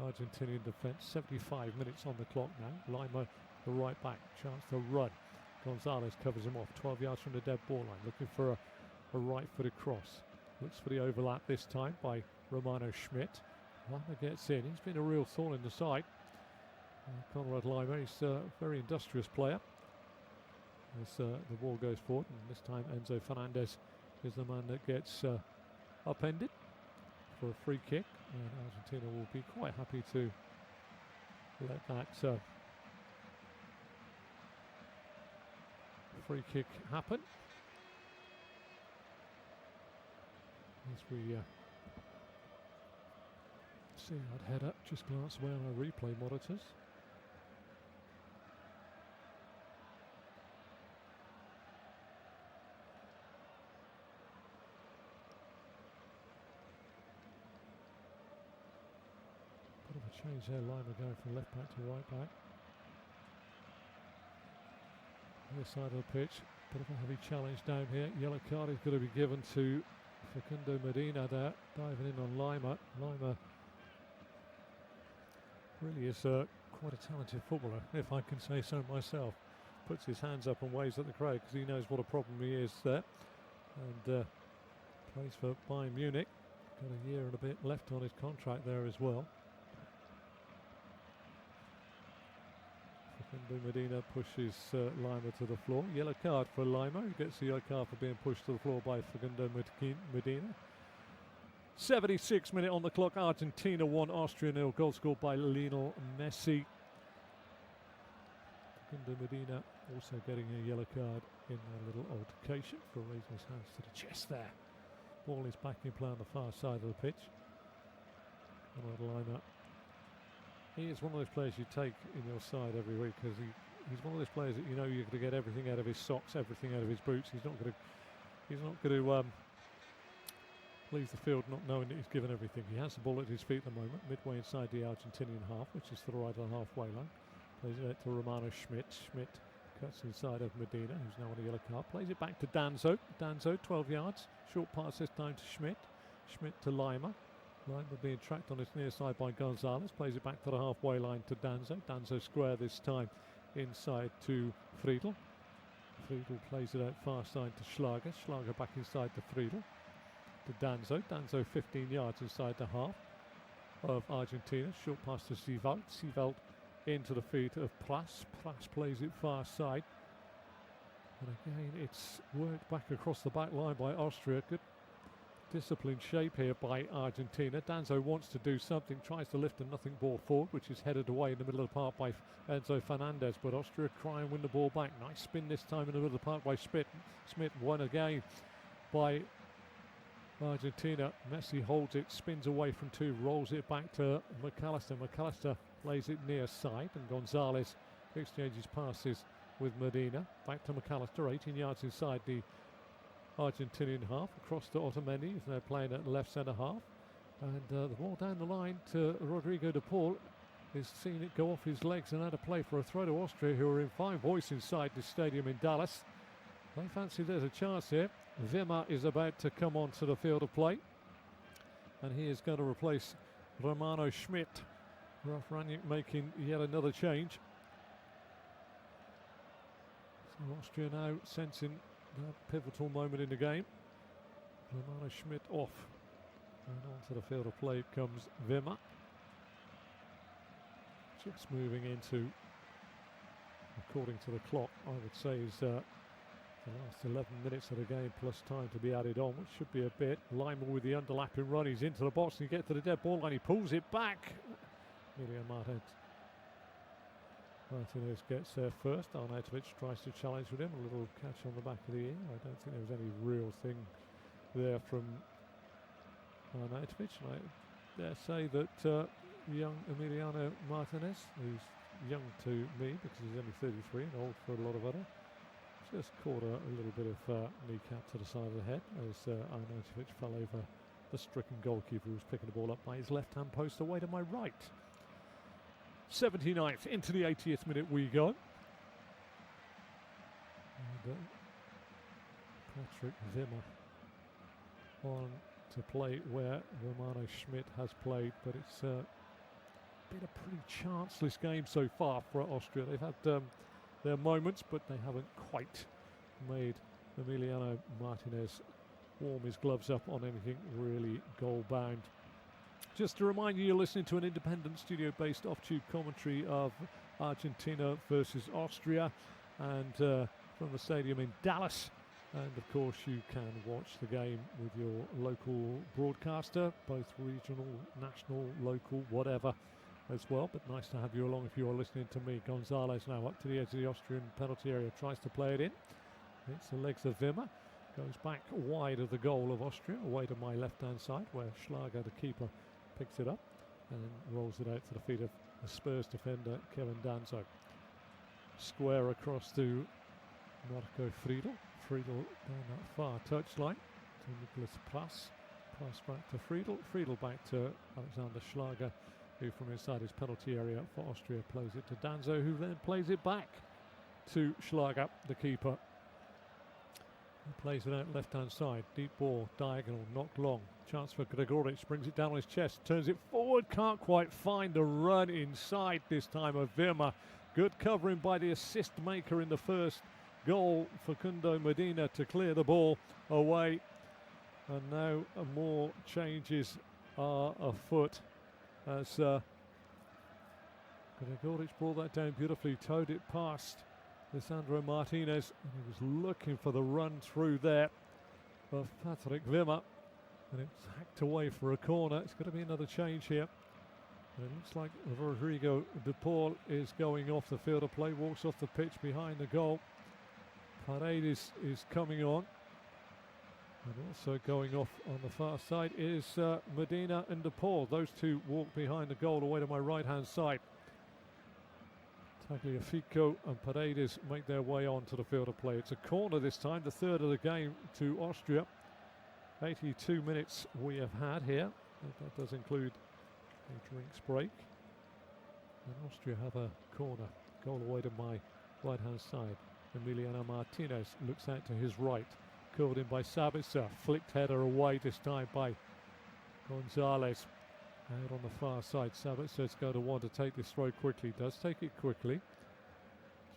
Argentinian defence. 75 minutes on the clock now. Lima, the right back. Chance to run. Gonzalez covers him off. 12 yards from the dead ball line. Looking for a right-footed cross. Looks for the overlap this time by Romano Schmidt. Lima gets in. He's been a real thorn in the side. Conrad Lima, he's a very industrious player as the ball goes forward, and this time Enzo Fernandez is the man that gets upended for a free kick, and Argentina will be quite happy to let that free kick happen. As we see that header just glance away on our replay monitors. Bit of a change there, Lima going from left back to right back. Other side of the pitch, bit of a heavy challenge down here. Yellow card is going to be given to Facundo Medina there, diving in on Lima. Lima really is quite a talented footballer, if I can say so myself. Puts his hands up and waves at the crowd because he knows what a problem he is there. And plays for Bayern Munich. Got a year and a bit left on his contract there as well. Facundo Medina pushes Lima to the floor. Yellow card for Lima, who gets the yellow card for being pushed to the floor by Facundo Medina. 76 minute on the clock. Argentina 1, Austria 0. Goal scored by Lionel Messi. Facundo Medina also getting a yellow card in a little altercation for raising his hands to the chest there. Ball is back in play on the far side of the pitch. Conrad Lima. He is one of those players you take in your side every week because he's one of those players that you know you're going to get everything out of his socks, everything out of his boots. He's not going to leave the field not knowing that he's given everything. He has the ball at his feet at the moment, midway inside the Argentinian half, which is to the right of the halfway line. Plays it out to Romano Schmidt. Schmidt cuts inside of Medina, who's now on a yellow card. Plays it back to Danzo. Danzo, 12 yards. Short pass this time to Schmidt. Schmidt to Lima. Lima being tracked on his near side by Gonzalez. Plays it back to the halfway line to Danzo. Danzo square this time inside to Friedel. Friedel plays it out far side to Schlager. Schlager back inside to Friedel. To Danzo. Danzo 15 yards inside the half of Argentina. Short pass to Sievelt. Sievelt into the feet of Pras. Pras plays it far side. And again, it's worked back across the back line by Austria. Good disciplined shape here by Argentina. Danzo wants to do something, tries to lift a nothing ball forward, which is headed away in the middle of the park by Enzo Fernandez. But Austria try and win the ball back. Nice spin this time in the middle of the park by Smith. Won again by Argentina. Messi holds it, spins away from two, rolls it back to McAllister. McAllister plays it near side, and Gonzalez exchanges passes with Medina. Back to McAllister, 18 yards inside the Argentinian half, across to Otamendi, who's now playing at left centre half. And the ball down the line to Rodrigo de Paul. Is seeing it go off his legs and out of play for a throw to Austria, who are in fine voice inside the stadium in Dallas. They fancy there's a chance here. Wimmer is about to come onto the field of play, and he is going to replace Romano Schmidt. Ralf Rangnick making yet another change. So Austria now sensing that pivotal moment in the game. Romano Schmidt off, and onto the field of play comes Wimmer. Just moving into, according to the clock, I would say is the last 11 minutes of the game plus time to be added on, which should be a bit. Lima with the underlapping run, he's into the box and he gets to the dead ball line, he pulls it back. Emiliano Martinez gets there first. Arnautovic tries to challenge with him, a little catch on the back of the ear. I don't think there was any real thing there from Arnautovic. And I dare say that young Emiliano Martinez, who's young to me because he's only 33 and old for a lot of other, just caught a little bit of kneecap to the side of the head as Arnautovic fell over the stricken goalkeeper, who was picking the ball up by his left-hand post away to my right. 79th into the 80th minute we go. And Patrick Wimmer on to play where Romano Schmidt has played, but it's been a pretty chanceless game so far for Austria. They've had their moments, but they haven't quite made Emiliano Martinez warm his gloves up on anything really goal-bound. Just to remind you, you're listening to an independent studio-based off-tube commentary of Argentina versus Austria, and from the stadium in Dallas. And of course, you can watch the game with your local broadcaster, both regional, national, local, whatever, as well. But nice to have you along if you're listening to me. Gonzalez now up to the edge of the Austrian penalty area, tries to play it in. It's the legs of Wimmer. Goes back wide of the goal of Austria, away to my left-hand side, where Schlager, the keeper, picks it up and then rolls it out to the feet of the Spurs defender, Kevin Danzo. Square across to Marco Friedl. Friedl down that far touchline to Nicholas Pras. Pras back to Friedl. Friedl back to Alexander Schlager, who from inside his penalty area for Austria plays it to Danzo, who then plays it back to Schlager, the keeper. He plays it out left-hand side. Deep ball, diagonal, knocked long. Chance for Gregoric, brings it down on his chest, turns it forward, can't quite find the run inside this time of Wimmer. Good covering by the assist maker in the first goal, Facundo Medina, to clear the ball away. And now more changes are afoot as Gregoric brought that down beautifully, towed it past Lisandro Martinez, and he was looking for the run through there of Patrick Wimmer, and it's hacked away for a corner. It's going to be another change here. And it looks like Rodrigo de Paul is going off the field of play, walks off the pitch behind the goal. Paredes is coming on, and also going off on the far side is Medina and de Paul. Those two walk behind the goal away to my right-hand side. Tagliafico and Paredes make their way onto the field of play. It's a corner this time, the third of the game to Austria. 82 minutes we have had here. That does include a drinks break. And Austria have a corner. Goal away to my right-hand side. Emiliano Martinez looks out to his right. Curled in by Sabitzer. Flicked header away this time by Gonzalez. Out on the far side, Sabitzer's going to want to take this throw quickly. Does take it quickly.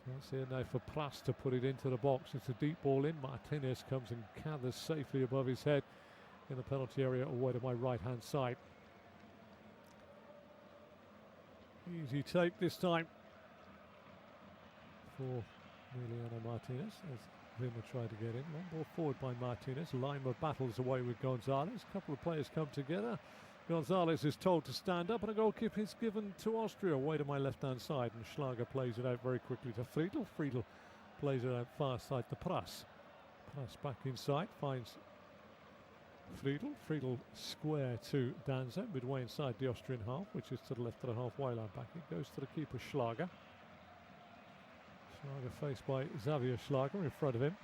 Chance here now for Pras to put it into the box. It's a deep ball in. Martinez comes and gathers safely above his head in the penalty area away to my right-hand side. Easy take this time for Emiliano Martinez as Vima tried to get in. One ball forward by Martinez. Lima battles away with Gonzalez. A couple of players come together. Gonzalez is told to stand up, and a goal kick is given to Austria away to my left-hand side, and Schlager plays it out very quickly to Friedel. Friedel plays it out far side to Pras. Pras back inside, finds Friedel. Friedel square to Danza, midway inside the Austrian half, which is to the left of the halfway line. Back it goes to the keeper, Schlager. Schlager faced by Xavier Schlager in front of him.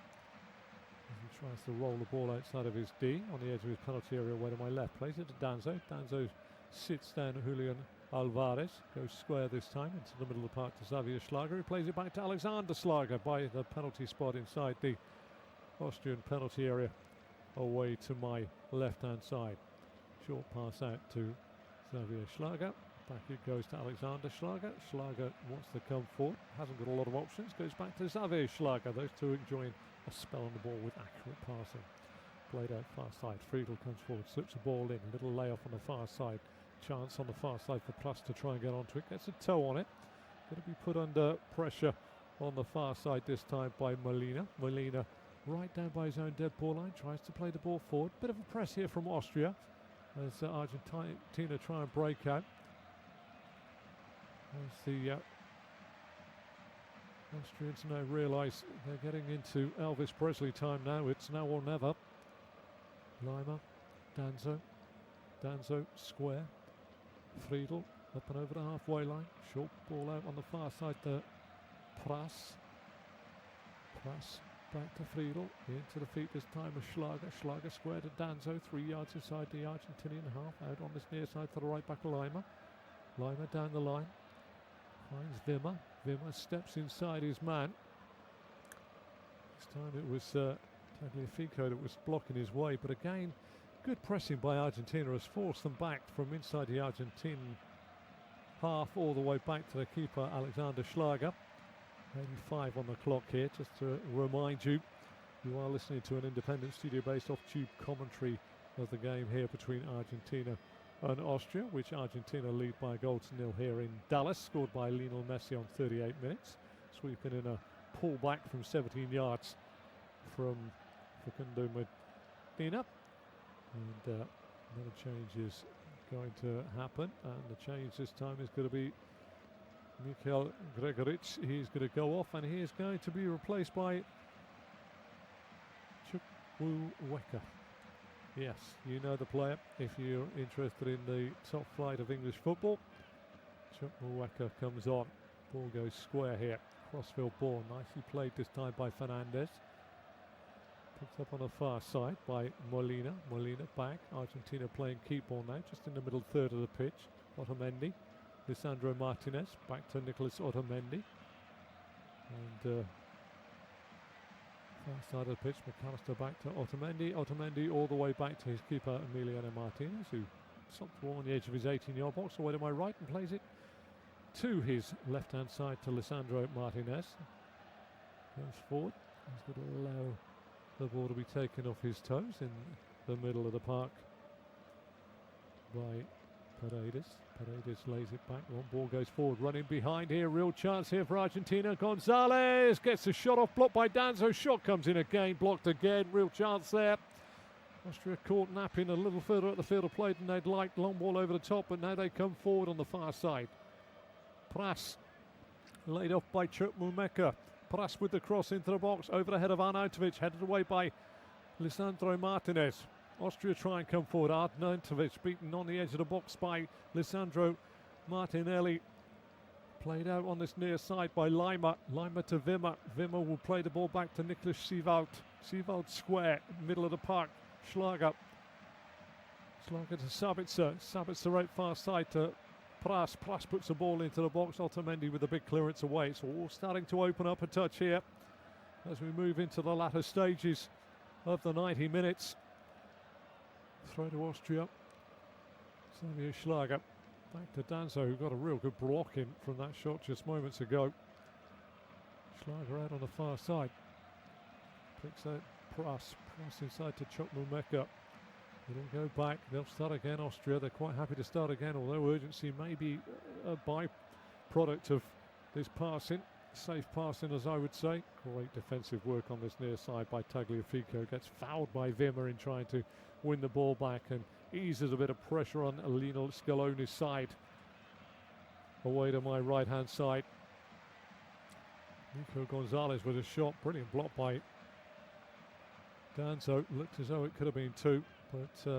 He tries to roll the ball outside of his D on the edge of his penalty area away to my left. Plays it to Danzo. Danzo sits down Julian Alvarez. Goes square this time into the middle of the park to Xavier Schlager. He plays it back to Alexander Schlager by the penalty spot inside the Austrian penalty area away to my left-hand side. Short pass out to Xavier Schlager. Back it goes to Alexander Schlager. Schlager wants to come forward. Hasn't got a lot of options. Goes back to Xavier Schlager. Those two enjoying a spell on the ball with accurate passing. Played out far side. Friedel comes forward, slips the ball in. Little layoff on the far side. Chance on the far side for Pras to try and get onto it. Gets a toe on it. Going to be put under pressure on the far side this time by Molina. Molina right down by his own dead ball line. Tries to play the ball forward. Bit of a press here from Austria as Argentina try and break out. As the Austrians now realise they're getting into Elvis Presley time now. It's now or never. Lima, Danzo, Danzo square, Friedel up and over the halfway line. Short ball out on the far side to Pras. Pras back to Friedel, into the feet this time of Schlager. Schlager square to Danzo, 3 yards inside the Argentinian half. Out on this near side to the right back Lima. Lima down the line. Finds Wimmer. Wimmer steps inside his man. This time it was Tagliafico that was blocking his way, but again, good pressing by Argentina has forced them back from inside the Argentine half all the way back to the keeper Alexander Schlager. 85 on the clock here, just to remind you, you are listening to an independent studio-based off-tube commentary of the game here between Argentina and Austria, which Argentina lead by a goal to nil here in Dallas, scored by Lionel Messi on 38 minutes, sweeping in a pullback from 17 yards from Facundo Medina. And another change is going to happen, and the change this time is going to be Mikhail Gregoric. He's going to go off, and he is going to be replaced by Chukwuemeka. Yes, you know the player if you're interested in the top flight of English football. Chukwuemeka comes on. Ball goes square here. Crossfield ball, nicely played this time by Fernandez. Picked up on the far side by Molina. Molina back. Argentina playing keep ball now, just in the middle third of the pitch. Otamendi. Lisandro Martinez back to Nicolas Otamendi. And far side of the pitch, McAllister back to Otamendi. Otamendi all the way back to his keeper Emiliano Martinez, who stopped the ball on the edge of his 18-yard box away to my right and plays it to his left-hand side to Lisandro Martinez. Goes forward. He's going to allow the ball to be taken off his toes in the middle of the park by Paredes. Paredes lays it back. One ball goes forward. Running behind here. Real chance here for Argentina. Gonzalez gets the shot off. Blocked by Danzo. Shot comes in again. Blocked again. Real chance there. Austria caught napping a little further at the field of play than they'd like. Long ball over the top, but now they come forward on the far side. Pras laid off by Chukwuemeka. Pras with the cross into the box. Over the head of Arnautovic. Headed away by Lisandro Martinez. Austria try and come forward. Arnautovic beaten on the edge of the box by Lisandro Martinelli. Played out on this near side by Lima. Lima to Wimmer. Wimmer will play the ball back to Nicolas Sievald. Sievald square, middle of the park. Schlager. Schlager to Sabitzer. Sabitzer right far side to Pras. Pras puts the ball into the box. Otamendi with a big clearance away. It's all starting to open up a touch here as we move into the latter stages of the 90 minutes. Throw to Austria. Xavier Schlager. Back to Danzo, who got a real good block in from that shot just moments ago. Schlager out on the far side. Picks out Pras. Pras inside to Chukwuemeka. It'll go back. They'll start again, Austria. They're quite happy to start again, although urgency may be by product of this passing. Safe passing, as I would say. Great defensive work on this near side by Tagliafico. Gets fouled by Wimmer in trying to win the ball back and eases a bit of pressure on Lino Scaloni's side. Away to my right hand side. Nico Gonzalez with a shot. Brilliant block by Danzo. Looked as though it could have been two, but you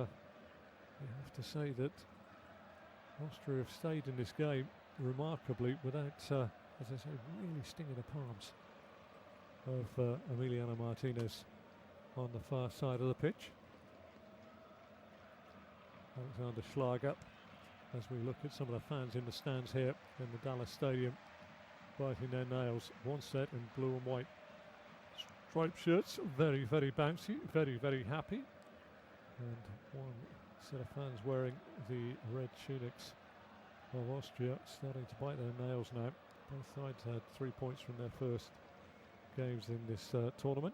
have to say that Austria have stayed in this game remarkably without, as I say, really stinging the palms of Emiliano Martinez on the far side of the pitch. Alexander Schlager, as we look at some of the fans in the stands here in the Dallas Stadium, biting their nails. One set in blue and white striped shirts, very, very bouncy, very, very happy. And one set of fans wearing the red tunics of Austria, starting to bite their nails now. Both sides had 3 points from their first games in this tournament.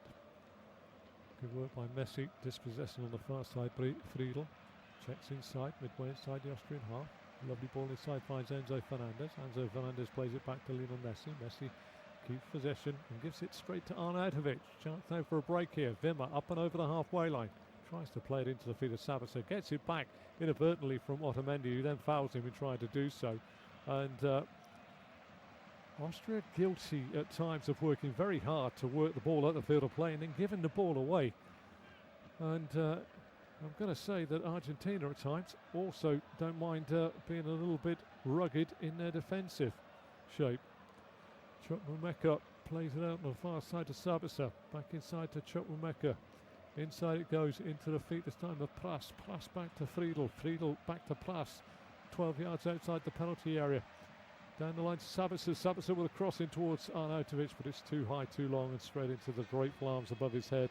Good work by Messi, dispossessing on the far side. Friedel checks inside, midway inside the Austrian half. Lovely ball inside, finds Enzo Fernandez. Enzo Fernandez plays it back to Lionel Messi. Messi keeps possession and gives it straight to Arnautovic. Chance now for a break here. Wimmer up and over the halfway line. Tries to play it into the feet of Sabitzer. Gets it back inadvertently from Otamendi, who then fouls him in trying to do so. And Austria guilty at times of working very hard to work the ball at the field of play and then giving the ball away. And I'm going to say that Argentina at times also don't mind being a little bit rugged in their defensive shape. Chukwuemeka plays it out on the far side to Sabitzer. Back inside to Chukwuemeka. Inside it goes into the feet this time of Plas. Plas back to Friedel. Friedel back to Plas. 12 yards outside the penalty area. Down the line to Sabitzer. Sabitzer with a cross in towards Arnautovic, but it's too high, too long, and straight into the grateful arms above his head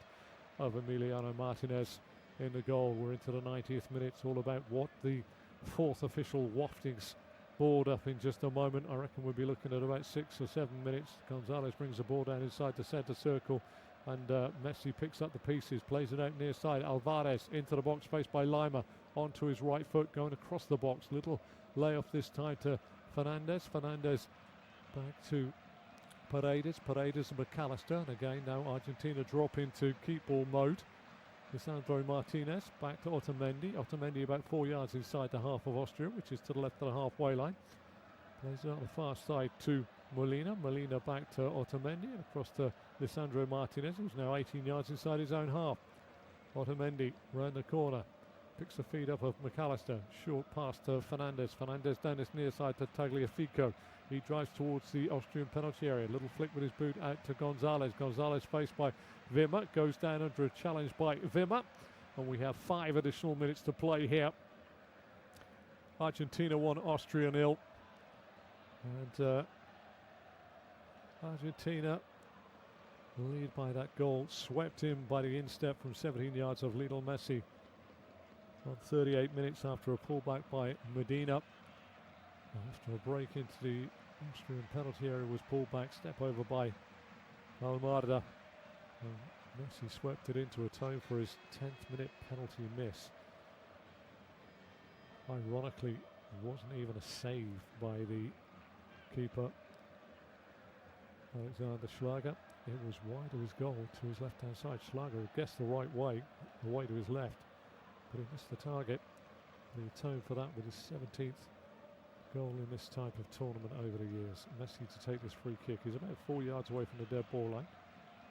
of Emiliano Martinez in the goal. We're into the 90th minute. It's all about what the fourth official waftings board up in just a moment. I reckon we'll be looking at about 6 or 7 minutes. Gonzalez brings the ball down inside the centre circle, and Messi picks up the pieces, plays it out near side. Alvarez into the box, faced by Lima, onto his right foot, going across the box. Little layoff this time to Fernandez. Fernandez back to Paredes. Paredes and McAllister. And again, now Argentina drop into keep ball mode. Lisandro Martinez back to Otamendi. Otamendi about 4 yards inside the half of Austria, which is to the left of the halfway line. Plays it on the far side to Molina. Molina back to Otamendi and across to Lisandro Martinez, who's now 18 yards inside his own half. Otamendi round the corner. Picks the feed up of McAllister. Short pass to Fernandez. Fernandez down this near side to Tagliafico. He drives towards the Austrian penalty area. Little flick with his boot out to Gonzalez. Gonzalez faced by Wimmer. Goes down under a challenge by Wimmer. And we have 5 additional minutes to play here. Argentina 1, Austria 0. And Argentina lead by that goal. Swept in by the instep from 17 yards of Lionel Messi. On 38 minutes after a pullback by Medina. After a break into the Austrian penalty area was pulled back, step over by Almarda. And Messi swept it into atone for his 10th minute penalty miss. Ironically, it wasn't even a save by the keeper, Alexander Schlager. It was wide of his goal to his left hand side. Schlager guessed the right way, away to his left, but he missed the target. And he atoned for that with his 17th goal in this type of tournament over the years. Messi to take this free kick. He's about 4 yards away from the dead ball line.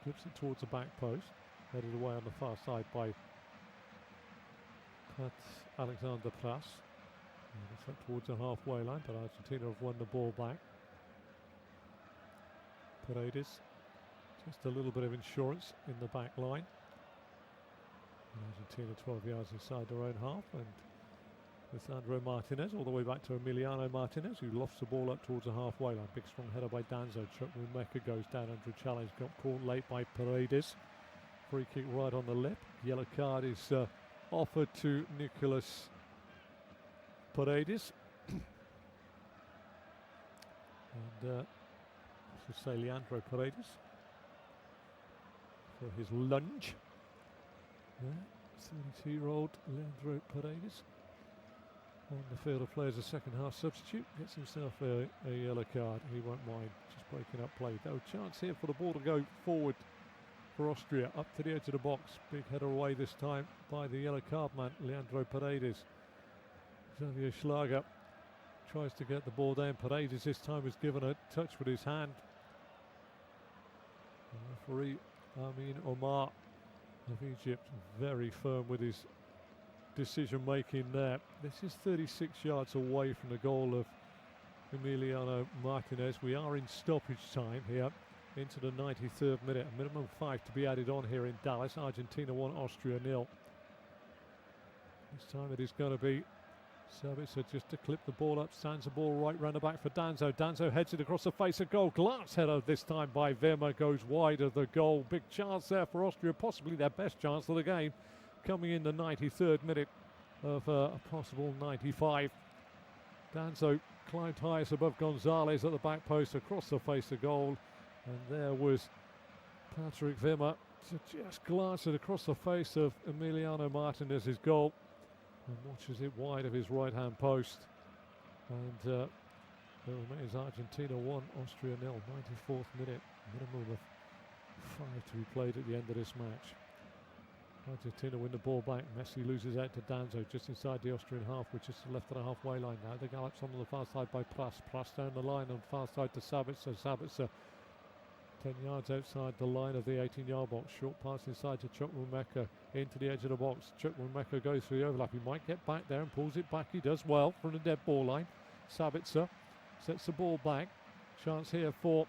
Clips it towards the back post. Headed away on the far side by Alexander Plas. It's up towards the halfway line, but Argentina have won the ball back. Paredes, just a little bit of insurance in the back line. And Argentina 12 yards inside their own half, and Lisandro Martinez all the way back to Emiliano Martinez, who lofts the ball up towards the halfway line. Big strong header by Danzo. Chukwuemeka goes down under a challenge, got caught late by Paredes. Free kick right on the lip. Yellow card is offered to Nicolas Paredes. And I should say Leandro Paredes for his lunge. Yeah, 32-year-old Leandro Paredes. on the field of play as a second half substitute. Gets himself a yellow card. He won't mind just breaking up play. Though chance here for the ball to go forward for Austria. Up to the edge of the box. Big header away this time by the yellow card man, Leandro Paredes. Xavier Schlager tries to get the ball down. Paredes this time is given a touch with his hand. The referee Amin Omar of Egypt very firm with his decision making there. This is 36 yards away from the goal of Emiliano Martinez. We are in stoppage time here into the 93rd minute. A minimum of 5 to be added on here in Dallas. Argentina 1, Austria 0. This time it is going to be Sabitzer just to clip the ball up. Stands the ball right round the back for Danzo. Danzo heads it across the face of goal. Glass header this time by Verma goes wide of the goal. Big chance there for Austria, possibly their best chance of the game, coming in the 93rd minute of a possible 95. Danzo climbed highest above Gonzalez at the back post across the face of goal, and there was Patrick Verma to just glance it across the face of Emiliano Martinez's goal and watches it wide of his right hand post. And there remains Argentina 1, Austria 0, 94th minute, minimum of 5 to be played at the end of this match. Argentina win the ball back. Messi loses out to Danzo just inside the Austrian half, which is left of the halfway line now. The gallops on the far side by Pras. Pras down the line on far side to Sabitzer. Sabitzer 10 yards outside the line of the 18-yard box. Short pass inside to Chukwuemeka into the edge of the box. Chukwuemeka goes for the overlap. He might get back there and pulls it back. He does well from the dead ball line. Sabitzer sets the ball back. Chance here for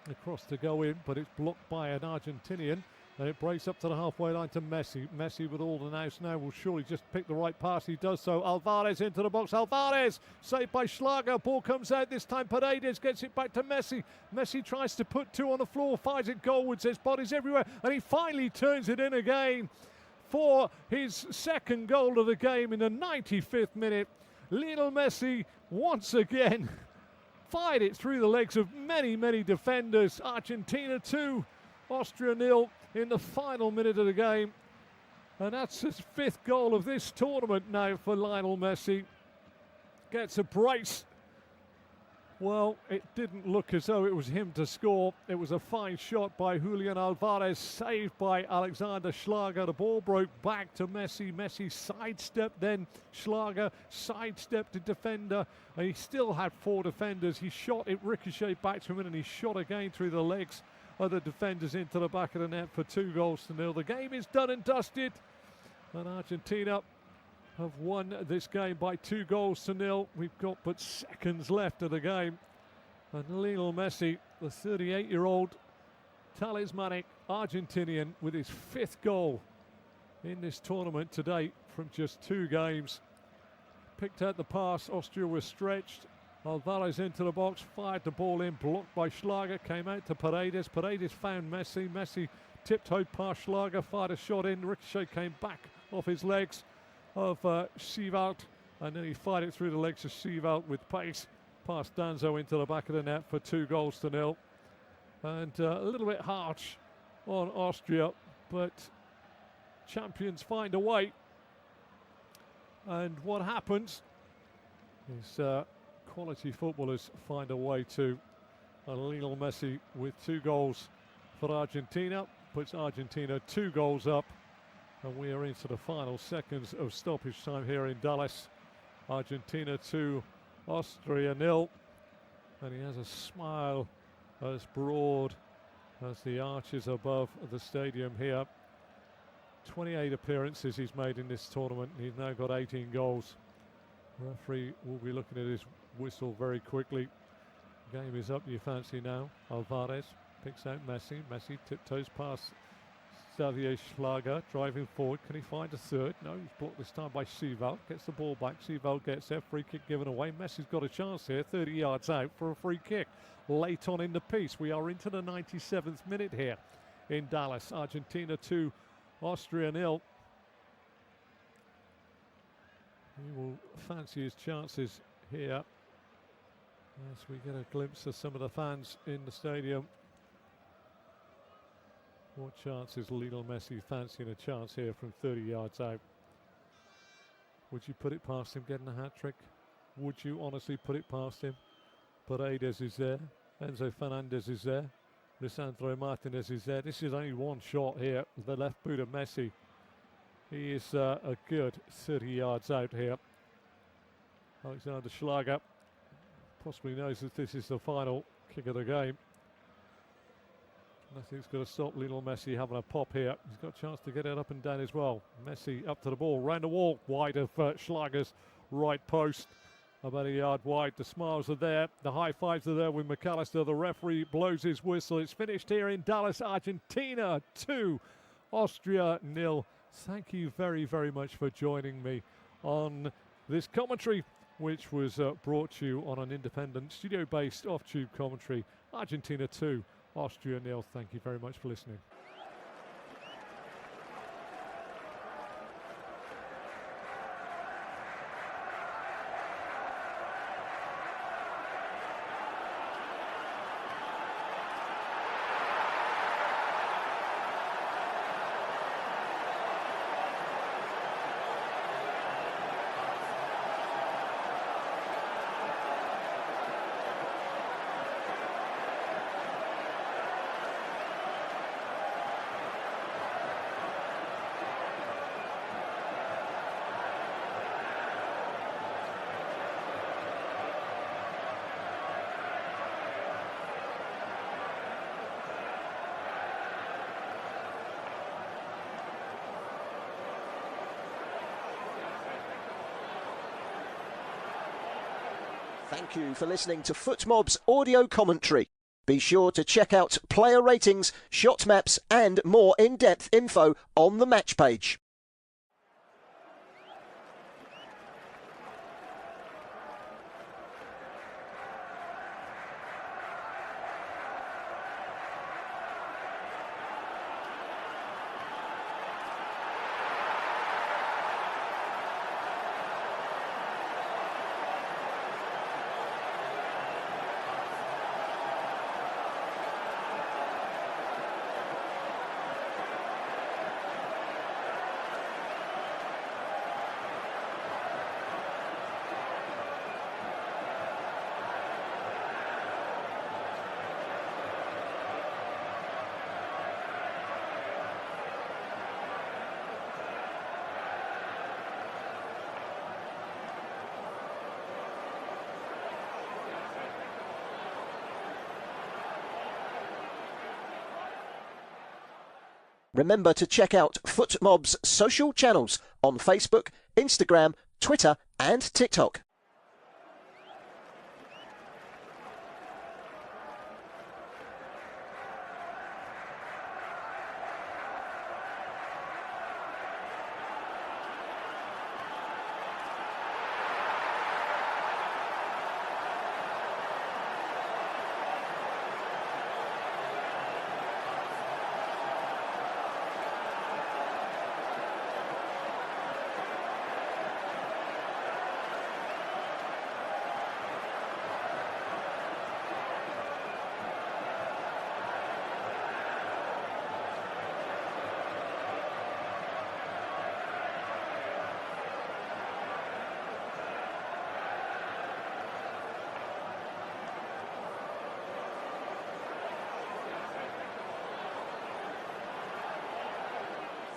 the cross to go in, but it's blocked by an Argentinian. And it breaks up to the halfway line to Messi. Messi with all the nous now will surely just pick the right pass. He does so. Alvarez into the box. Alvarez saved by Schlager. Ball comes out this time. Paredes gets it back to Messi. Messi tries to put 2 on the floor. Fires it goalwards. There's bodies everywhere. And he finally turns it in again for his second goal of the game in the 95th minute. Lionel Messi once again fired it through the legs of many, many defenders. Argentina 2, Austria 0. In the final minute of the game, and that's his 5th goal of this tournament now for Lionel Messi. Gets a brace. Well, it didn't look as though it was him to score. It was a fine shot by Julian Alvarez, saved by Alexander Schlager. The ball broke back to Messi. Messi sidestepped, then Schlager sidestepped the defender, and he still had 4 defenders. He shot it, ricocheted back to him, and he shot again through the legs other defenders into the back of the net for 2-0. The game is done and dusted, and Argentina have won this game by 2-0. We've got but seconds left of the game, and Lionel Messi, the 38-year-old talismanic Argentinian, with his 5th goal in this tournament to date from just 2 games. Picked out the pass. Austria was stretched. Alvarez into the box, fired the ball in, blocked by Schlager, came out to Paredes. Paredes found Messi. Messi tiptoed past Schlager, fired a shot in. Ricochet came back off his legs of Sievalt, and then he fired it through the legs of Sievalt with pace past Danzo into the back of the net for 2-0. And a little bit harsh on Austria, but champions find a way. And what happens is quality footballers find a way to. Lionel Messi with 2 goals for Argentina puts Argentina 2 goals up, and we are into the final seconds of stoppage time here in Dallas. Argentina 2, Austria 0, and he has a smile as broad as the arches above the stadium here. 28 appearances he's made in this tournament. He's now got 18 goals. Referee will be looking at his whistle very quickly. Game is up, you fancy now. Alvarez picks out Messi. Messi tiptoes past Xavier Schlager, driving forward. Can he find a third? No, he's blocked this time by Sievalt. Gets the ball back. Sievalt gets there. Free kick given away. Messi's got a chance here. 30 yards out for a free kick. Late on in the piece. We are into the 97th minute here in Dallas. Argentina 2, Austria 0. He will fancy his chances here as we get a glimpse of some of the fans in the stadium. What chance is Lionel Messi fancying a chance here from 30 yards out? Would you put it past him getting a hat-trick? Would you honestly put it past him? Paredes is there. Enzo Fernandez is there. Lisandro Martinez is there. This is only one shot here. The left boot of Messi. He is a good 30 yards out here. Alexander Schlager possibly knows that this is the final kick of the game. Nothing's going to stop Lionel Messi having a pop here. He's got a chance to get it up and down as well. Messi up to the ball, round the wall, wide of Schlager's right post. About a yard wide. The smiles are there. The high fives are there with McAllister. The referee blows his whistle. It's finished here in Dallas, Argentina 2, Austria 0. Thank you very, very much for joining me on this commentary, which was brought to you on an independent, studio-based off-tube commentary. Argentina 2, Austria 0. Thank you very much for listening. Thank you for listening to FootMob's audio commentary. Be sure to check out player ratings, shot maps and more in-depth info on the match page. Remember to check out FootMob's social channels on Facebook, Instagram, Twitter and TikTok.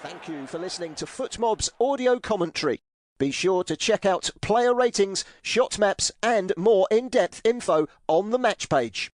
Thank you for listening to FootMob's audio commentary. Be sure to check out player ratings, shot maps and more in-depth info on the match page.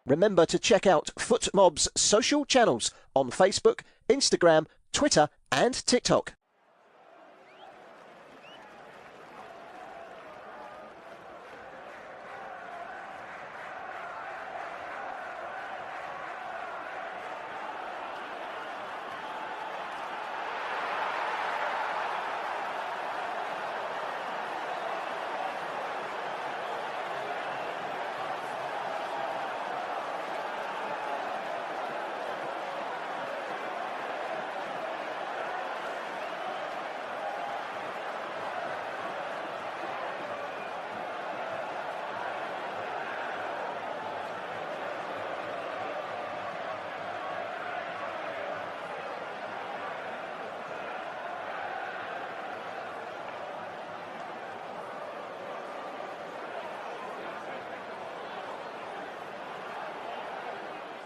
Remember to check out FootMob's social channels on Facebook, Instagram, Twitter and TikTok.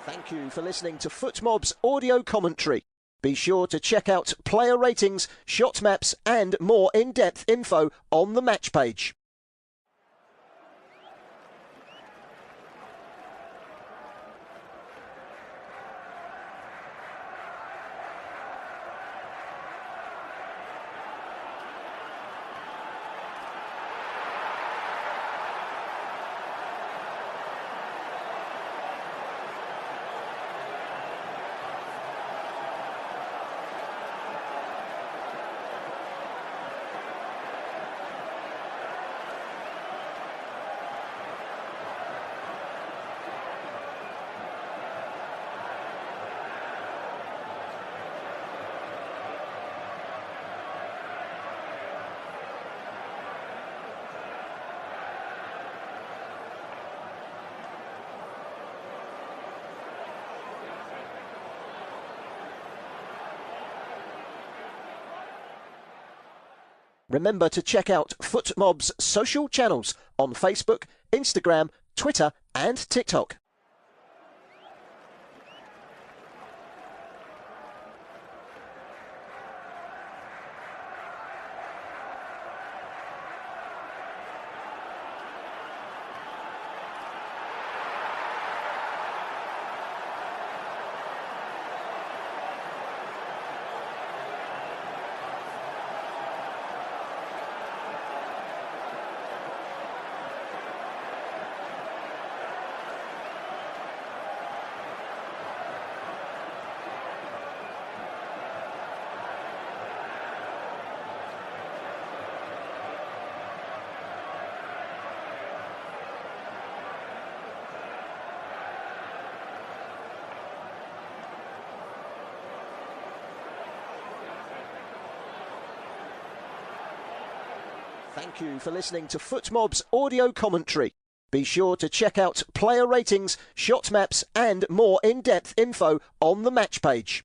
Thank you for listening to FootMob's audio commentary. Be sure to check out player ratings, shot maps and more in-depth info on the match page. Remember to check out FootMob's social channels on Facebook, Instagram, Twitter and TikTok. Thank you for listening to FootMob's audio commentary. Be sure to check out player ratings, shot maps and more in-depth info on the match page.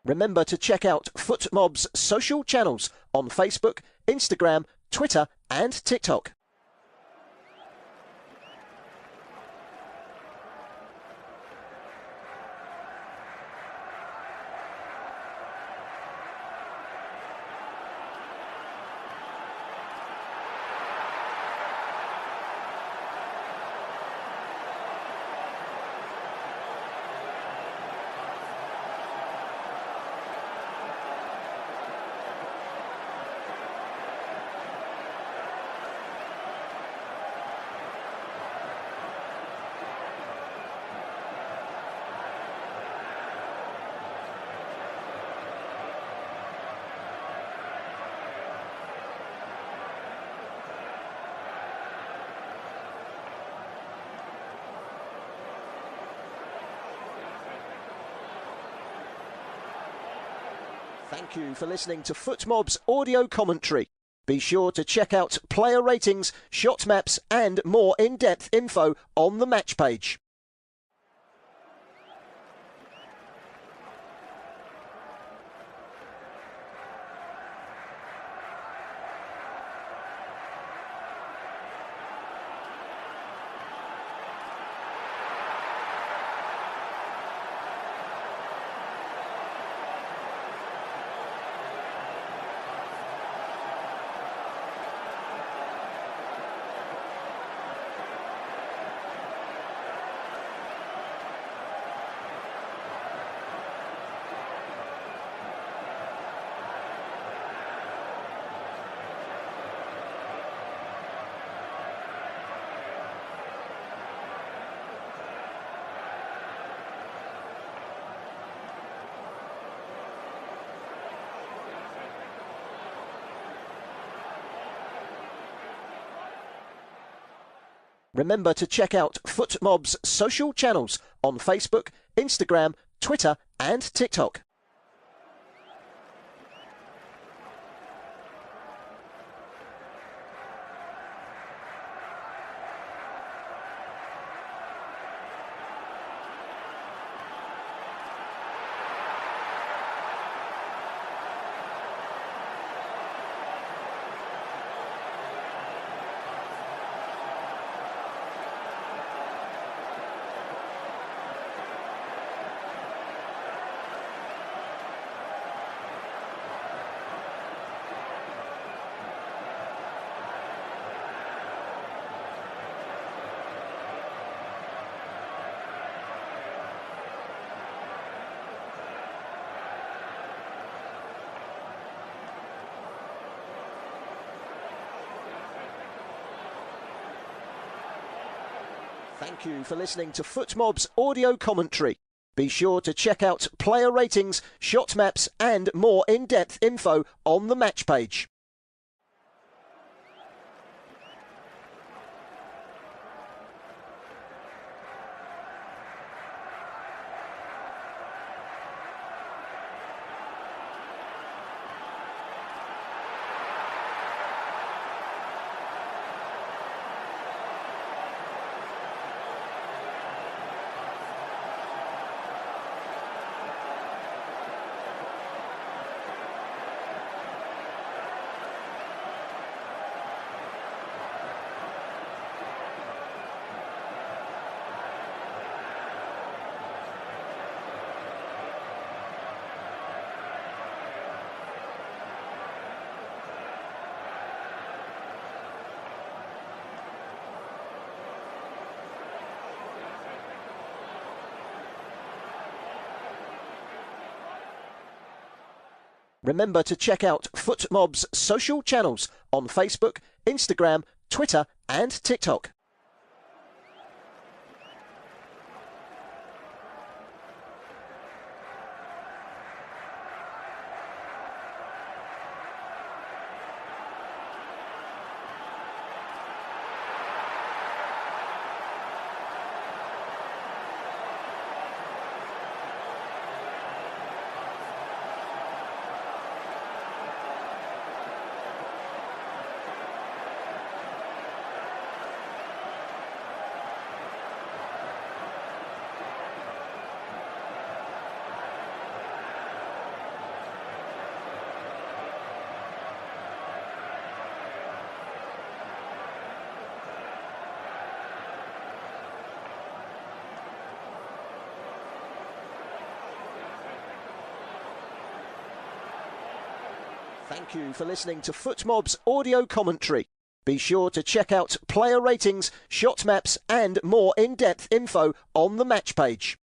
Remember to check out FootMob's social channels on Facebook, Instagram, Twitter and TikTok. Thank you for listening to FootMob's audio commentary. Be sure to check out player ratings, shot maps and more in-depth info on the match page. Remember to check out FootMob's social channels on Facebook, Instagram, Twitter and TikTok. Thank you for listening to FootMob's audio commentary. Be sure to check out player ratings, shot maps and more in-depth info on the match page. Remember to check out FootMob's social channels on Facebook, Instagram, Twitter and TikTok. Thank you for listening to FootMob's audio commentary. Be sure to check out player ratings, shot maps and more in-depth info on the match page.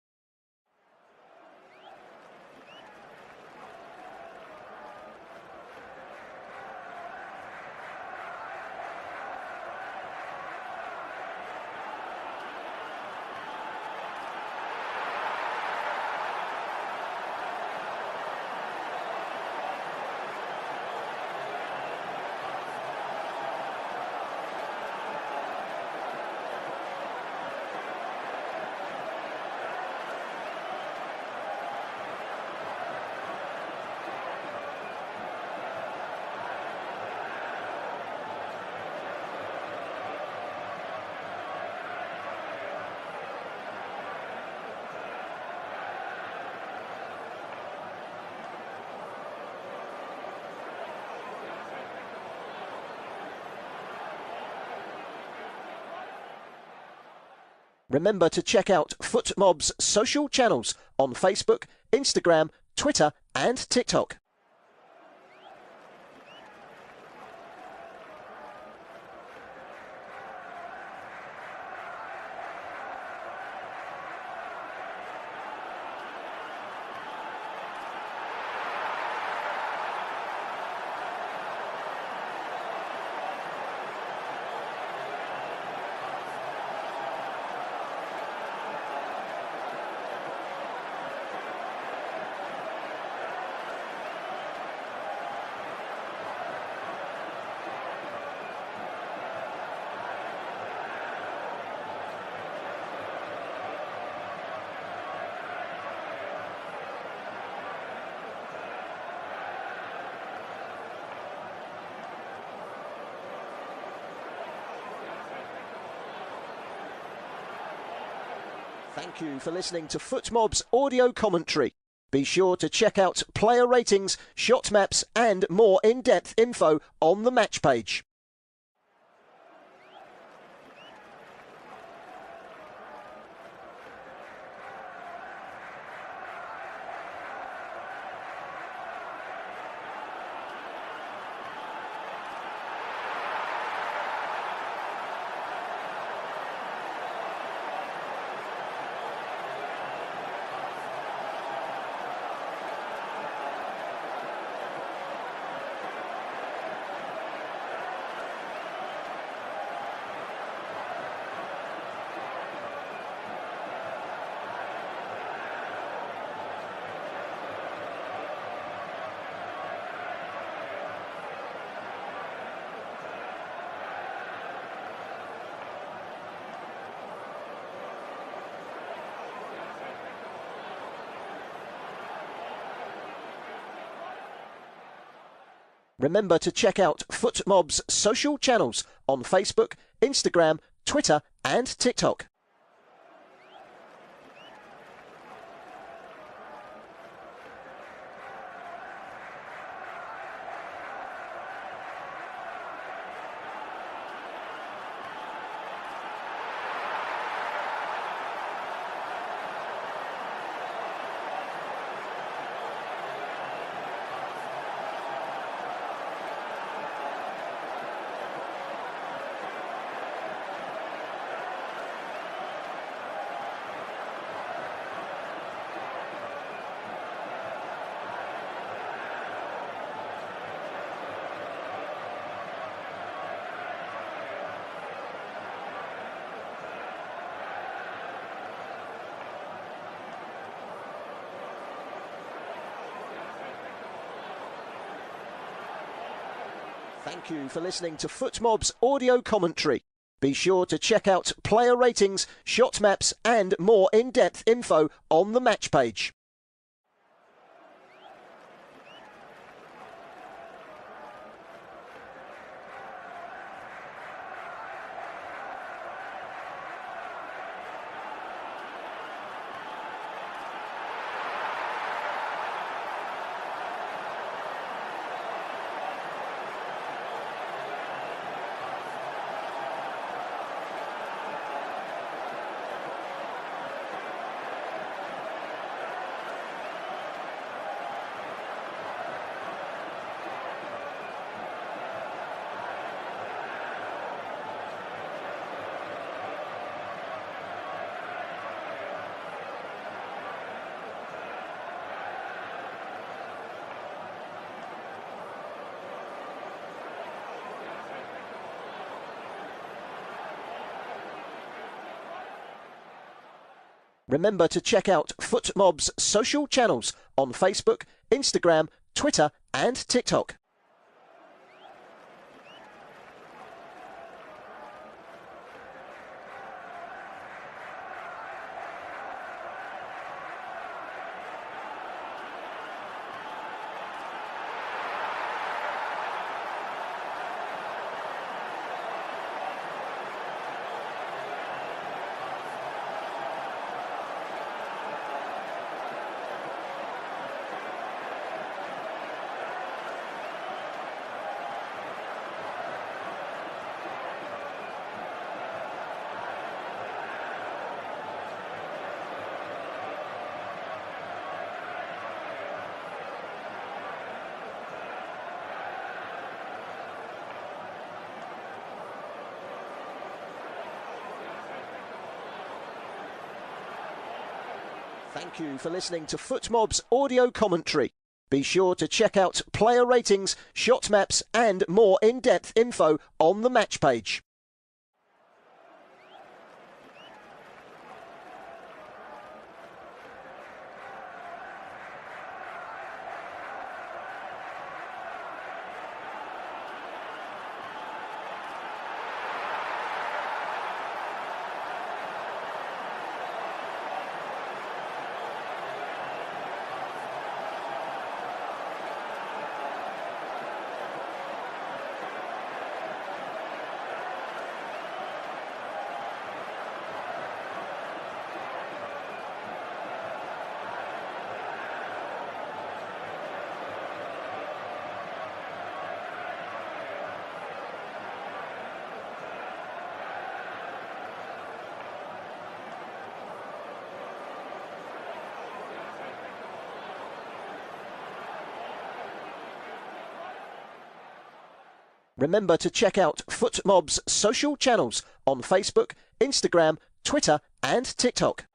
Remember to check out FootMob's social channels on Facebook, Instagram, Twitter and TikTok. Thank you for listening to FootMob's audio commentary. Be sure to check out player ratings, shot maps and more in-depth info on the match page. Remember to check out FootMob's social channels on Facebook, Instagram, Twitter and TikTok. Thank you for listening to FootMob's audio commentary. Be sure to check out player ratings, shot maps and more in-depth info on the match page. Remember to check out FootMob's social channels on Facebook, Instagram, Twitter and TikTok. Thank you for listening to FootMob's audio commentary. Be sure to check out player ratings, shot maps and more in-depth info on the match page. Remember to check out FootMob's social channels on Facebook, Instagram, Twitter and TikTok.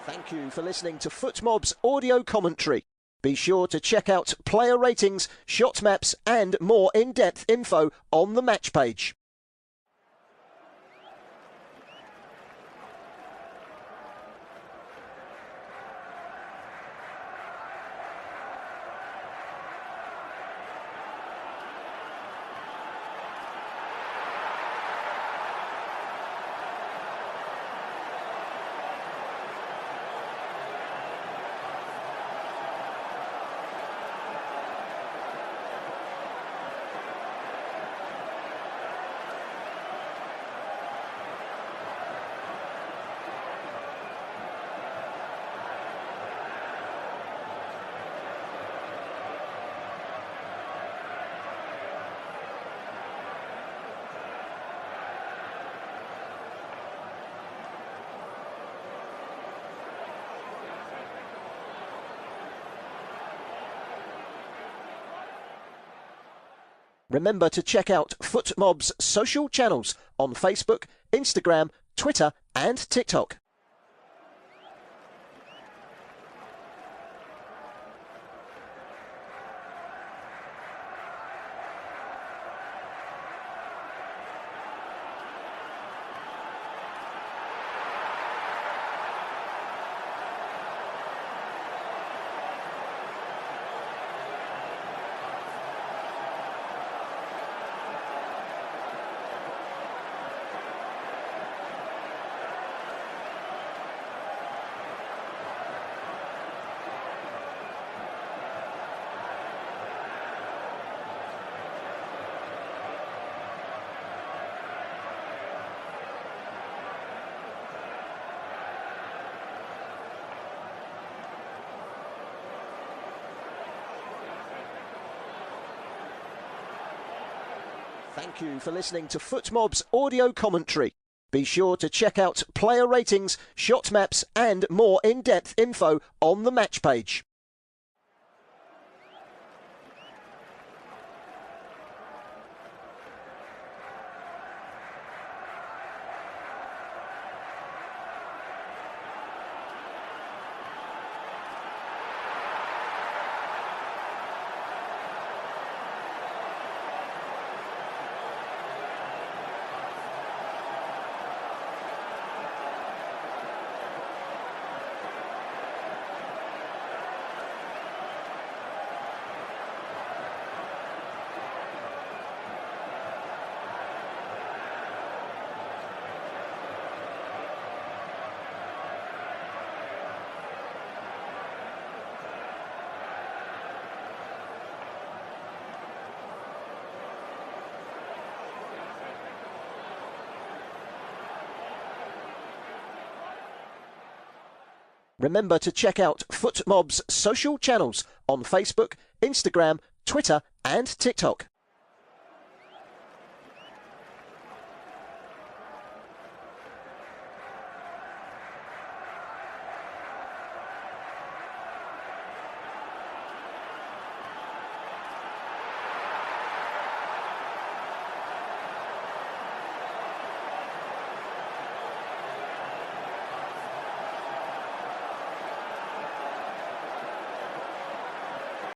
Thank you for listening to FootMob's audio commentary. Be sure to check out player ratings, shot maps and more in-depth info on the match page. Remember to check out FootMob's social channels on Facebook, Instagram, Twitter and TikTok. Thank you for listening to FootMob's audio commentary. Be sure to check out player ratings, shot maps and more in-depth info on the match page. Remember to check out FootMob's social channels on Facebook, Instagram, Twitter and TikTok.